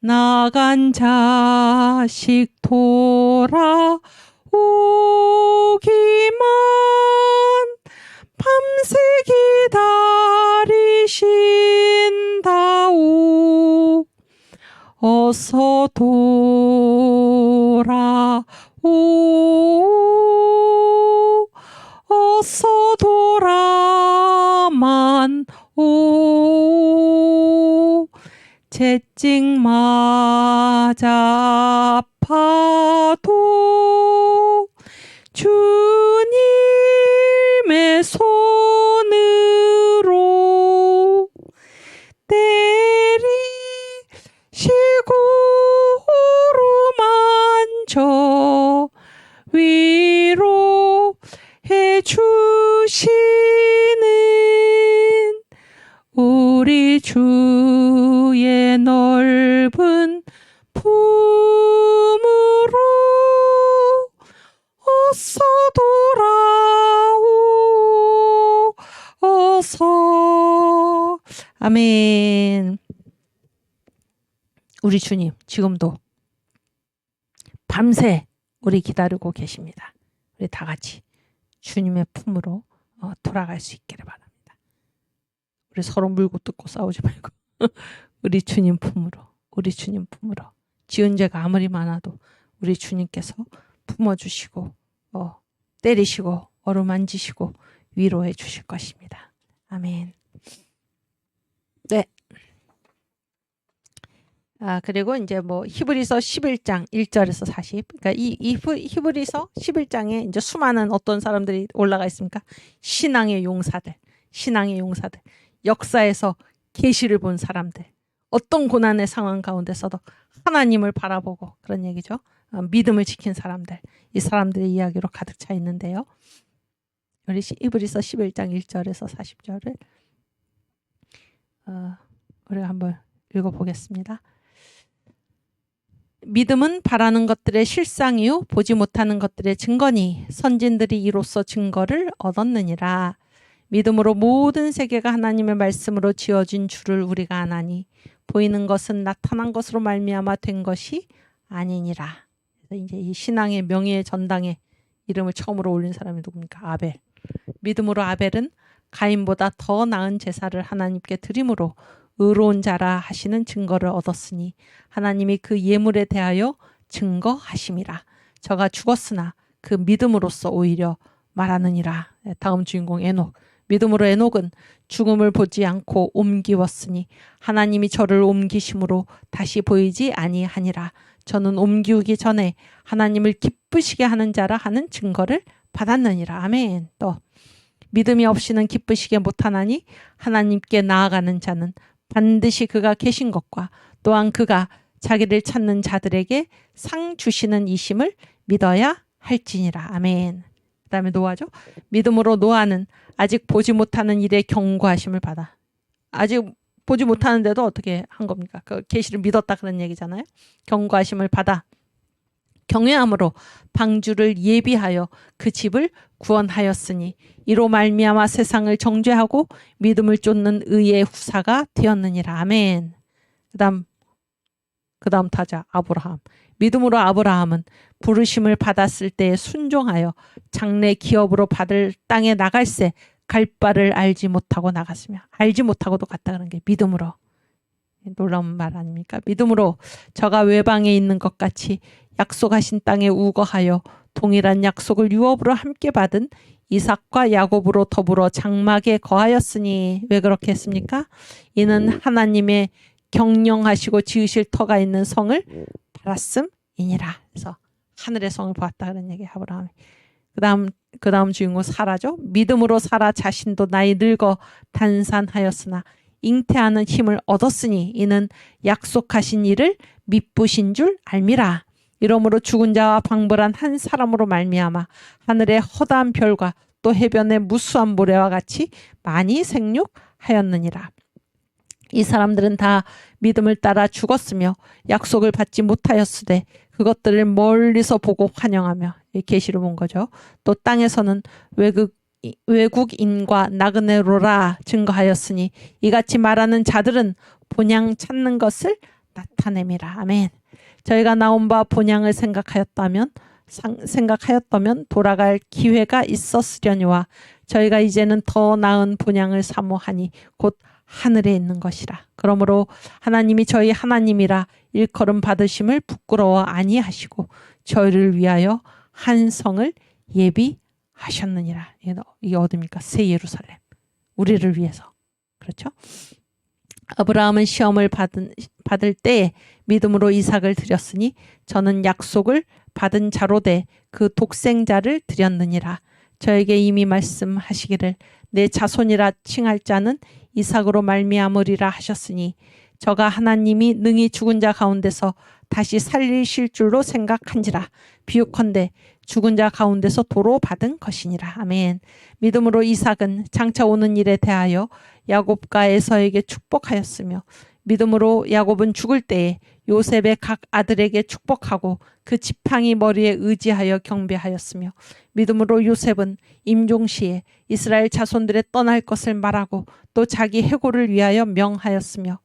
나간 자식 돌아오기만 밤새 기다리신다오. 어서 돌아오, 어서 돌아만 오. 채찍 맞아 아파도 주님의 손으로 때리시고 오루만져 위로해 주시는 우리 주의 넓은 품으로 어서 돌아오, 어서. 아멘. 우리 주님 지금도 밤새 우리 기다리고 계십니다. 우리 다 같이 주님의 품으로 돌아갈 수 있기를 바랍니다. 우리 서로 물고 뜯고 싸우지 말고 우리 주님 품으로, 우리 주님 품으로. 지은 죄가 아무리 많아도 우리 주님께서 품어주시고 때리시고 어루만지시고 위로해 주실 것입니다. 아멘. 네. 그리고 이제 뭐 히브리서 11장 1절에서 40. 그러니까 이 히브리서 11장에 이제 수많은 어떤 사람들이 올라가 있습니까? 신앙의 용사들, 신앙의 용사들. 역사에서 계시를 본 사람들, 어떤 고난의 상황 가운데서도 하나님을 바라보고 그런 얘기죠. 믿음을 지킨 사람들, 이 사람들의 이야기로 가득 차 있는데요. 우리 히브리서 11장 1절에서 40절을 우리가 한번 읽어보겠습니다. 믿음은 바라는 것들의 실상이요 보지 못하는 것들의 증거니 선진들이 이로써 증거를 얻었느니라. 믿음으로 모든 세계가 하나님의 말씀으로 지어진 줄을 우리가 아나니 보이는 것은 나타난 것으로 말미암아 된 것이 아니니라. 그래서 이제 이 신앙의 명예의 전당에 이름을 처음으로 올린 사람이 누굽니까? 아벨. 믿음으로 아벨은 가인보다 더 나은 제사를 하나님께 드림으로 의로운 자라 하시는 증거를 얻었으니 하나님이 그 예물에 대하여 증거하심이라. 저가 죽었으나 그 믿음으로써 오히려 말하느니라. 다음 주인공 에녹. 믿음으로 에녹은 죽음을 보지 않고 옮기웠으니 하나님이 저를 옮기심으로 다시 보이지 아니하니라. 저는 옮기우기 전에 하나님을 기쁘시게 하는 자라 하는 증거를 받았느니라. 아멘. 또 믿음이 없이는 기쁘시게 못하나니 하나님께 나아가는 자는 반드시 그가 계신 것과 또한 그가 자기를 찾는 자들에게 상 주시는 이심을 믿어야 할지니라. 아멘. 그 다음에 노아죠. 믿음으로 노아는 아직 보지 못하는 일에 경고하심을 받아. 아직 보지 못하는데도 어떻게 한 겁니까? 그 계시를 믿었다 그런 얘기잖아요. 경고하심을 받아 경외함으로 방주를 예비하여 그 집을 구원하였으니 이로 말미암아 세상을 정죄하고 믿음을 쫓는 의의 후사가 되었느니라. 아멘. 그다음 타자 아브라함. 믿음으로 아브라함은 부르심을 받았을 때 순종하여 장래 기업으로 받을 땅에 나갈새 갈 바를 알지 못하고 나갔으며 알지 못하고도 갔다 그런 게 믿음으로. 놀라운 말 아닙니까? 믿음으로 저가 외방에 있는 것 같이 약속하신 땅에 우거하여 동일한 약속을 유업으로 함께 받은 이삭과 야곱으로 더불어 장막에 거하였으니 왜 그렇게 했습니까? 이는 하나님의 경영하시고 지으실 터가 있는 성을 바랐음이니라. 그래서 하늘의 성을 보았다 그런 얘기 아브라함이. 그 다음 주인공 사라죠. 믿음으로 사라 자신도 나이 늙어 단산하였으나 잉태하는 힘을 얻었으니 이는 약속하신 일을 미쁘신 줄 알미라. 이러므로 죽은 자와 방불한 한 사람으로 말미암아 하늘의 허다한 별과 또 해변의 무수한 모래와 같이 많이 생육하였느니라. 이 사람들은 다 믿음을 따라 죽었으며 약속을 받지 못하였으되 그것들을 멀리서 보고 환영하며 계시를 본 거죠. 또 땅에서는 외국인과 나그네로라 증거하였으니 이같이 말하는 자들은 본향 찾는 것을 나타냄이라. 아멘. 저희가 나온 바 본향을 생각하였다면 돌아갈 기회가 있었으려니와 저희가 이제는 더 나은 본향을 사모하니 곧 하늘에 있는 것이라. 그러므로 하나님이 저희 하나님이라 일컬음 받으심을 부끄러워 아니하시고 저희를 위하여 한 성을 예비하셨느니라. 이게 어디입니까? 새 예루살렘. 우리를 위해서. 그렇죠? 아브라함은 시험을 받을 때에 믿음으로 이삭을 드렸으니 저는 약속을 받은 자로 돼 그 독생자를 드렸느니라. 저에게 이미 말씀하시기를 내 자손이라 칭할 자는 이삭으로 말미암으리라 하셨으니 저가 하나님이 능히 죽은 자 가운데서 다시 살리실 줄로 생각한지라. 비유컨대 죽은 자 가운데서 도로 받은 것이니라. 아멘. 믿음으로 이삭은 장차 오는 일에 대하여 야곱과 에서에게 축복하였으며 믿음으로 야곱은 죽을 때에 요셉의 각 아들에게 축복하고 그 지팡이 머리에 의지하여 경배하였으며 믿음으로 요셉은 임종시에 이스라엘 자손들의 떠날 것을 말하고 또 자기 해고를 위하여 명하였으며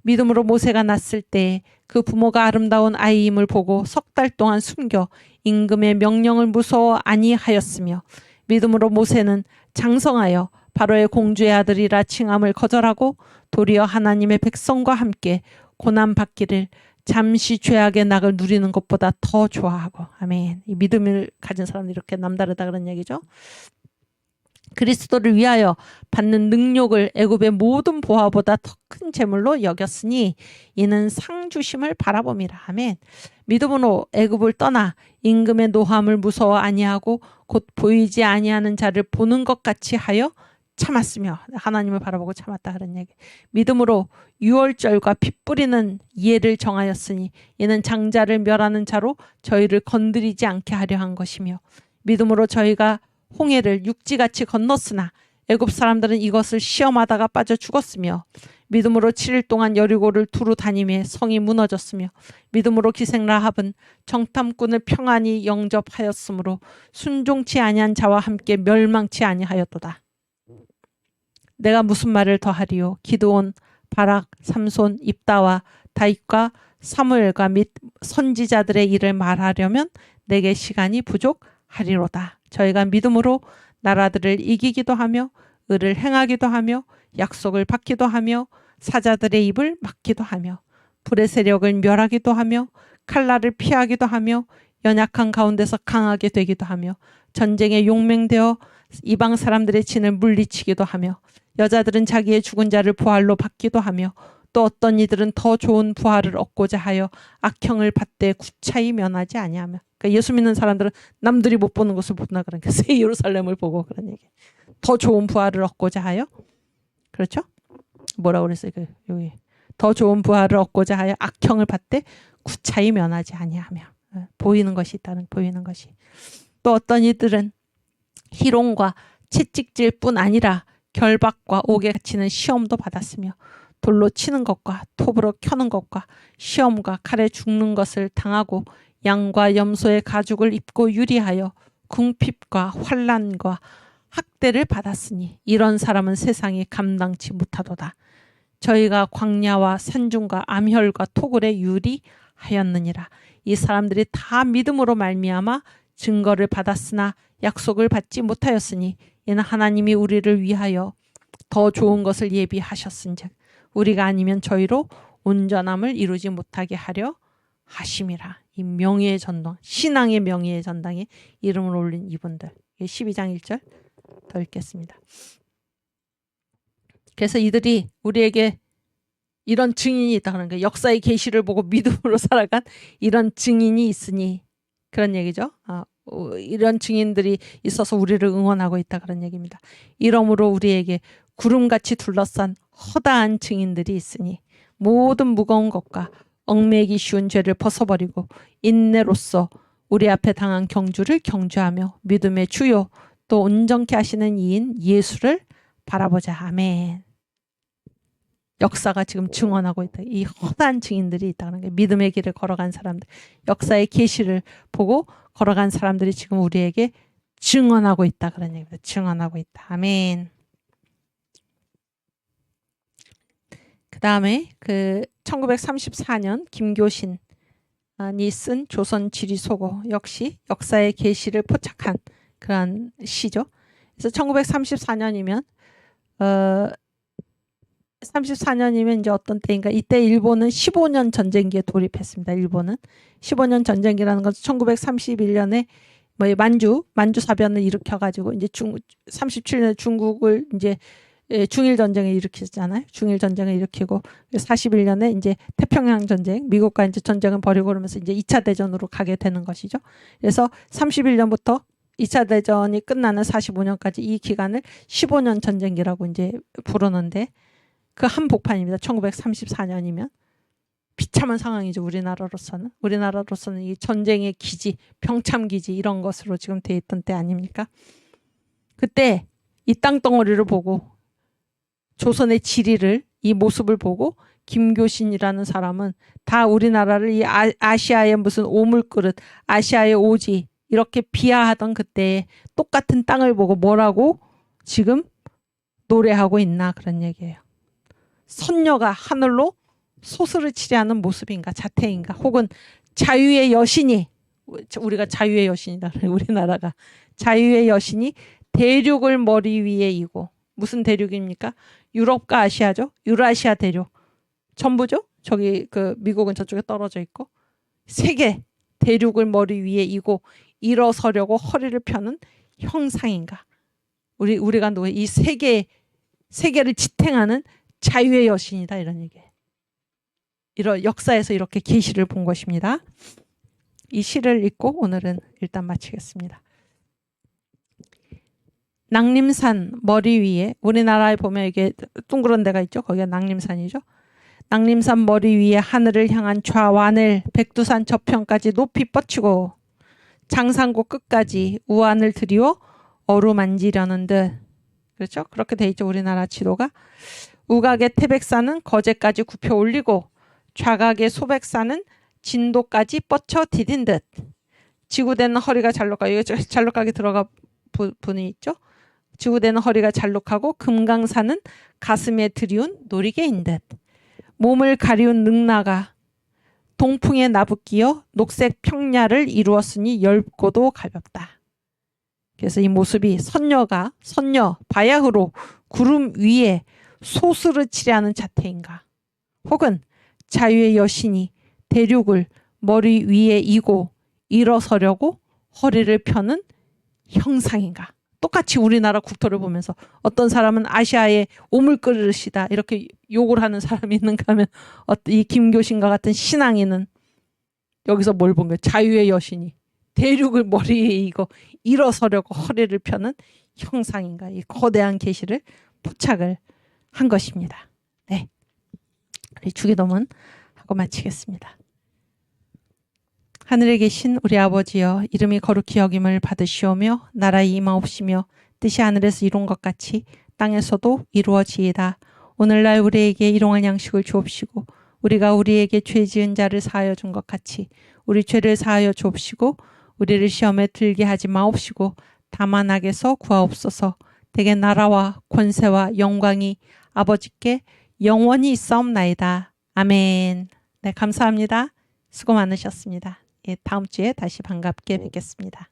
믿음으로 모세가 났을 때에 그 부모가 아름다운 아이임을 보고 석 달 동안 숨겨 임금의 명령을 무서워 아니하였으며 믿음으로 모세는 장성하여 바로의 공주의 아들이라 칭함을 거절하고 도리어 하나님의 백성과 함께 고난받기를 잠시 죄악의 낙을 누리는 것보다 더 좋아하고. 아멘. 이 믿음을 가진 사람들이 이렇게 남다르다 그런 얘기죠. 그리스도를 위하여 받는 능욕을 애굽의 모든 보화보다 더 큰 재물로 여겼으니 이는 상 주심을 바라봄이라. 아멘. 믿음으로 애굽을 떠나 임금의 노함을 무서워 아니하고 곧 보이지 아니하는 자를 보는 것 같이 하여 참았으며 하나님을 바라보고 참았다 그런 얘기. 믿음으로 유월절과 피 뿌리는 예를 정하였으니 이는 장자를 멸하는 자로 저희를 건드리지 않게 하려 한 것이며 믿음으로 저희가 홍해를 육지같이 건넜으나 애굽 사람들은 이것을 시험하다가 빠져 죽었으며 믿음으로 7일 동안 여리고를 두루 다니며 성이 무너졌으며 믿음으로 기생 라합은 정탐꾼을 평안히 영접하였으므로 순종치 아니한 자와 함께 멸망치 아니하였도다. 내가 무슨 말을 더하리요? 기드온, 바락, 삼손, 입다와 다윗과 사무엘과 및 선지자들의 일을 말하려면 내게 시간이 부족하리로다. 저희가 믿음으로 나라들을 이기기도 하며 의를 행하기도 하며 약속을 받기도 하며 사자들의 입을 막기도 하며 불의 세력을 멸하기도 하며 칼날을 피하기도 하며 연약한 가운데서 강하게 되기도 하며 전쟁에 용맹되어 이방 사람들의 진을 물리치기도 하며 여자들은 자기의 죽은 자를 부활로 받기도 하며 또 어떤 이들은 더 좋은 부활을 얻고자 하여 악형을 받되 구차히 면하지 아니하며. 그러니까 예수 믿는 사람들은 남들이 못 보는 것을 본다. 그러니까 새 예루살렘을 보고 그런 얘기. 더 좋은 부활을 얻고자 하여. 그렇죠? 뭐라고 그랬어요? 여기 더 좋은 부활을 얻고자 하여 악형을 받되 구차히 면하지 아니하며. 보이는 것이 있다는 보이는 것이. 또 어떤 이들은 희롱과 채찍질 뿐 아니라 결박과 옥에 갇히는 시험도 받았으며 돌로 치는 것과 톱으로 켜는 것과 시험과 칼에 죽는 것을 당하고 양과 염소의 가죽을 입고 유리하여 궁핍과 환난과 학대를 받았으니 이런 사람은 세상이 감당치 못하도다. 저희가 광야와 산중과 암혈과 토굴에 유리하였느니라. 이 사람들이 다 믿음으로 말미암아 증거를 받았으나 약속을 받지 못하였으니 이는 하나님이 우리를 위하여 더 좋은 것을 예비하셨은즉 우리가 아니면 저희로 온전함을 이루지 못하게 하려 하심이라. 이 명예의 전당, 신앙의 명예의 전당에 이름을 올린 이분들. 12장 1절 더 읽겠습니다. 그래서 이들이 우리에게 이런 증인이 있다 그런 거예요. 역사의 계시를 보고 믿음으로 살아간 이런 증인이 있으니 그런 얘기죠. 이런 증인들이 있어서 우리를 응원하고 있다 그런 얘기입니다. 이러므로 우리에게 구름같이 둘러싼 허다한 증인들이 있으니 모든 무거운 것과 얽매이기 쉬운 죄를 벗어버리고 인내로써 우리 앞에 당한 경주를 경주하며 믿음의 주요 또 온전케 하시는 이인 예수를 바라보자. 아멘. 역사가 지금 증언하고 있다. 이 허다한 증인들이 있다는 게 믿음의 길을 걸어간 사람들, 역사의 계시를 보고 걸어간 사람들이 지금 우리에게 증언하고 있다 그런 얘기입니다. 증언하고 있다. 아멘. 그 다음에 1934년 김교신이 쓴 조선지리소고 역시 역사의 계시를 포착한 그런 시죠. 그래서 1934년이면 34년이면 이제 어떤 때인가? 이때 일본은 15년 전쟁기에 돌입했습니다. 일본은 15년 전쟁기라는 것은 1931년에 뭐 만주 사변을 일으켜가지고 이제 37년에 중국을 이제 중일 전쟁을 일으켰잖아요. 중일 전쟁을 일으키고 41년에 이제 태평양 전쟁, 미국과 이제 전쟁을 벌이고 그러면서 이제 2차 대전으로 가게 되는 것이죠. 그래서 31년부터 2차 대전이 끝나는 45년까지 이 기간을 15년 전쟁기라고 이제 부르는데 그 한복판입니다. 1934년이면 비참한 상황이죠. 우리나라로서는 이 전쟁의 기지, 병참 기지 이런 것으로 지금 돼 있던 때 아닙니까? 그때 이 땅덩어리를 보고 조선의 지리를 이 모습을 보고 김교신이라는 사람은 다 우리나라를 이 아시아의 무슨 오물그릇, 아시아의 오지 이렇게 비하하던 그때 똑같은 땅을 보고 뭐라고 지금 노래하고 있나 그런 얘기예요. 선녀가 하늘로 소스를 하는 모습인가 자태인가 혹은 자유의 여신이 우리가 자유의 여신이다. 우리나라가 자유의 여신이 대륙을 머리 위에 이고 무슨 대륙입니까? 유럽과 아시아죠. 유라시아 대륙 전부죠. 저기 미국은 저쪽에 떨어져 있고 세계 대륙을 머리 위에 이고 일어서려고 허리를 펴는 형상인가? 우리가 이 세계를 지탱하는 자유의 여신이다 이런 얘기예요. 이런 역사에서 이렇게 계시를 본 것입니다. 이 시를 읽고 오늘은 일단 마치겠습니다. 낭림산 머리 위에 우리나라에 보면 이게 둥그런 데가 있죠. 거기가 낭림산이죠. 낭림산 머리 위에 하늘을 향한 좌완을 백두산 저편까지 높이 뻗치고 장산고 끝까지 우안을 들이워 어루만지려는 듯 그렇죠? 그렇게 돼 있죠. 우리나라 지도가. 우각의 태백산은 거제까지 굽혀 올리고 좌각의 소백산은 진도까지 뻗쳐 디딘 듯 지구대는 허리가 잘록하고 여기 잘록하게 들어가 분이 있죠. 지구대는 허리가 잘록하고 금강산은 가슴에 들이운 놀이개인 듯 몸을 가리운 능나가 동풍에 나부끼어 녹색 평야를 이루었으니 넓고도 가볍다. 그래서 이 모습이 선녀 바야흐로 구름 위에 소스르치려는 자태인가 혹은 자유의 여신이 대륙을 머리 위에 이고 일어서려고 허리를 펴는 형상인가? 똑같이 우리나라 국토를 보면서 어떤 사람은 아시아의 오물그릇이다 이렇게 욕을 하는 사람이 있는가 하면 이 김교신과 같은 신앙인은 여기서 뭘 본 거예요? 자유의 여신이 대륙을 머리에 이고 일어서려고 허리를 펴는 형상인가? 이 거대한 계시를 포착을 한 것입니다. 네, 우리 주기도문 하고 마치겠습니다. 하늘에 계신 우리 아버지여, 이름이 거룩히 여김을 받으시오며 나라의 임하옵시며 뜻이 하늘에서 이룬 것 같이 땅에서도 이루어지이다. 오늘날 우리에게 일용할 양식을 주옵시고 우리가 우리에게 죄 지은 자를 사하여 준 것 같이 우리 죄를 사하여 주옵시고 우리를 시험에 들게 하지 마옵시고 다만 악에서 구하옵소서. 대개 나라와 권세와 영광이 아버지께 영원히 있사옵나이다. 아멘. 네, 감사합니다. 수고 많으셨습니다. 예, 다음 주에 다시 반갑게 뵙겠습니다.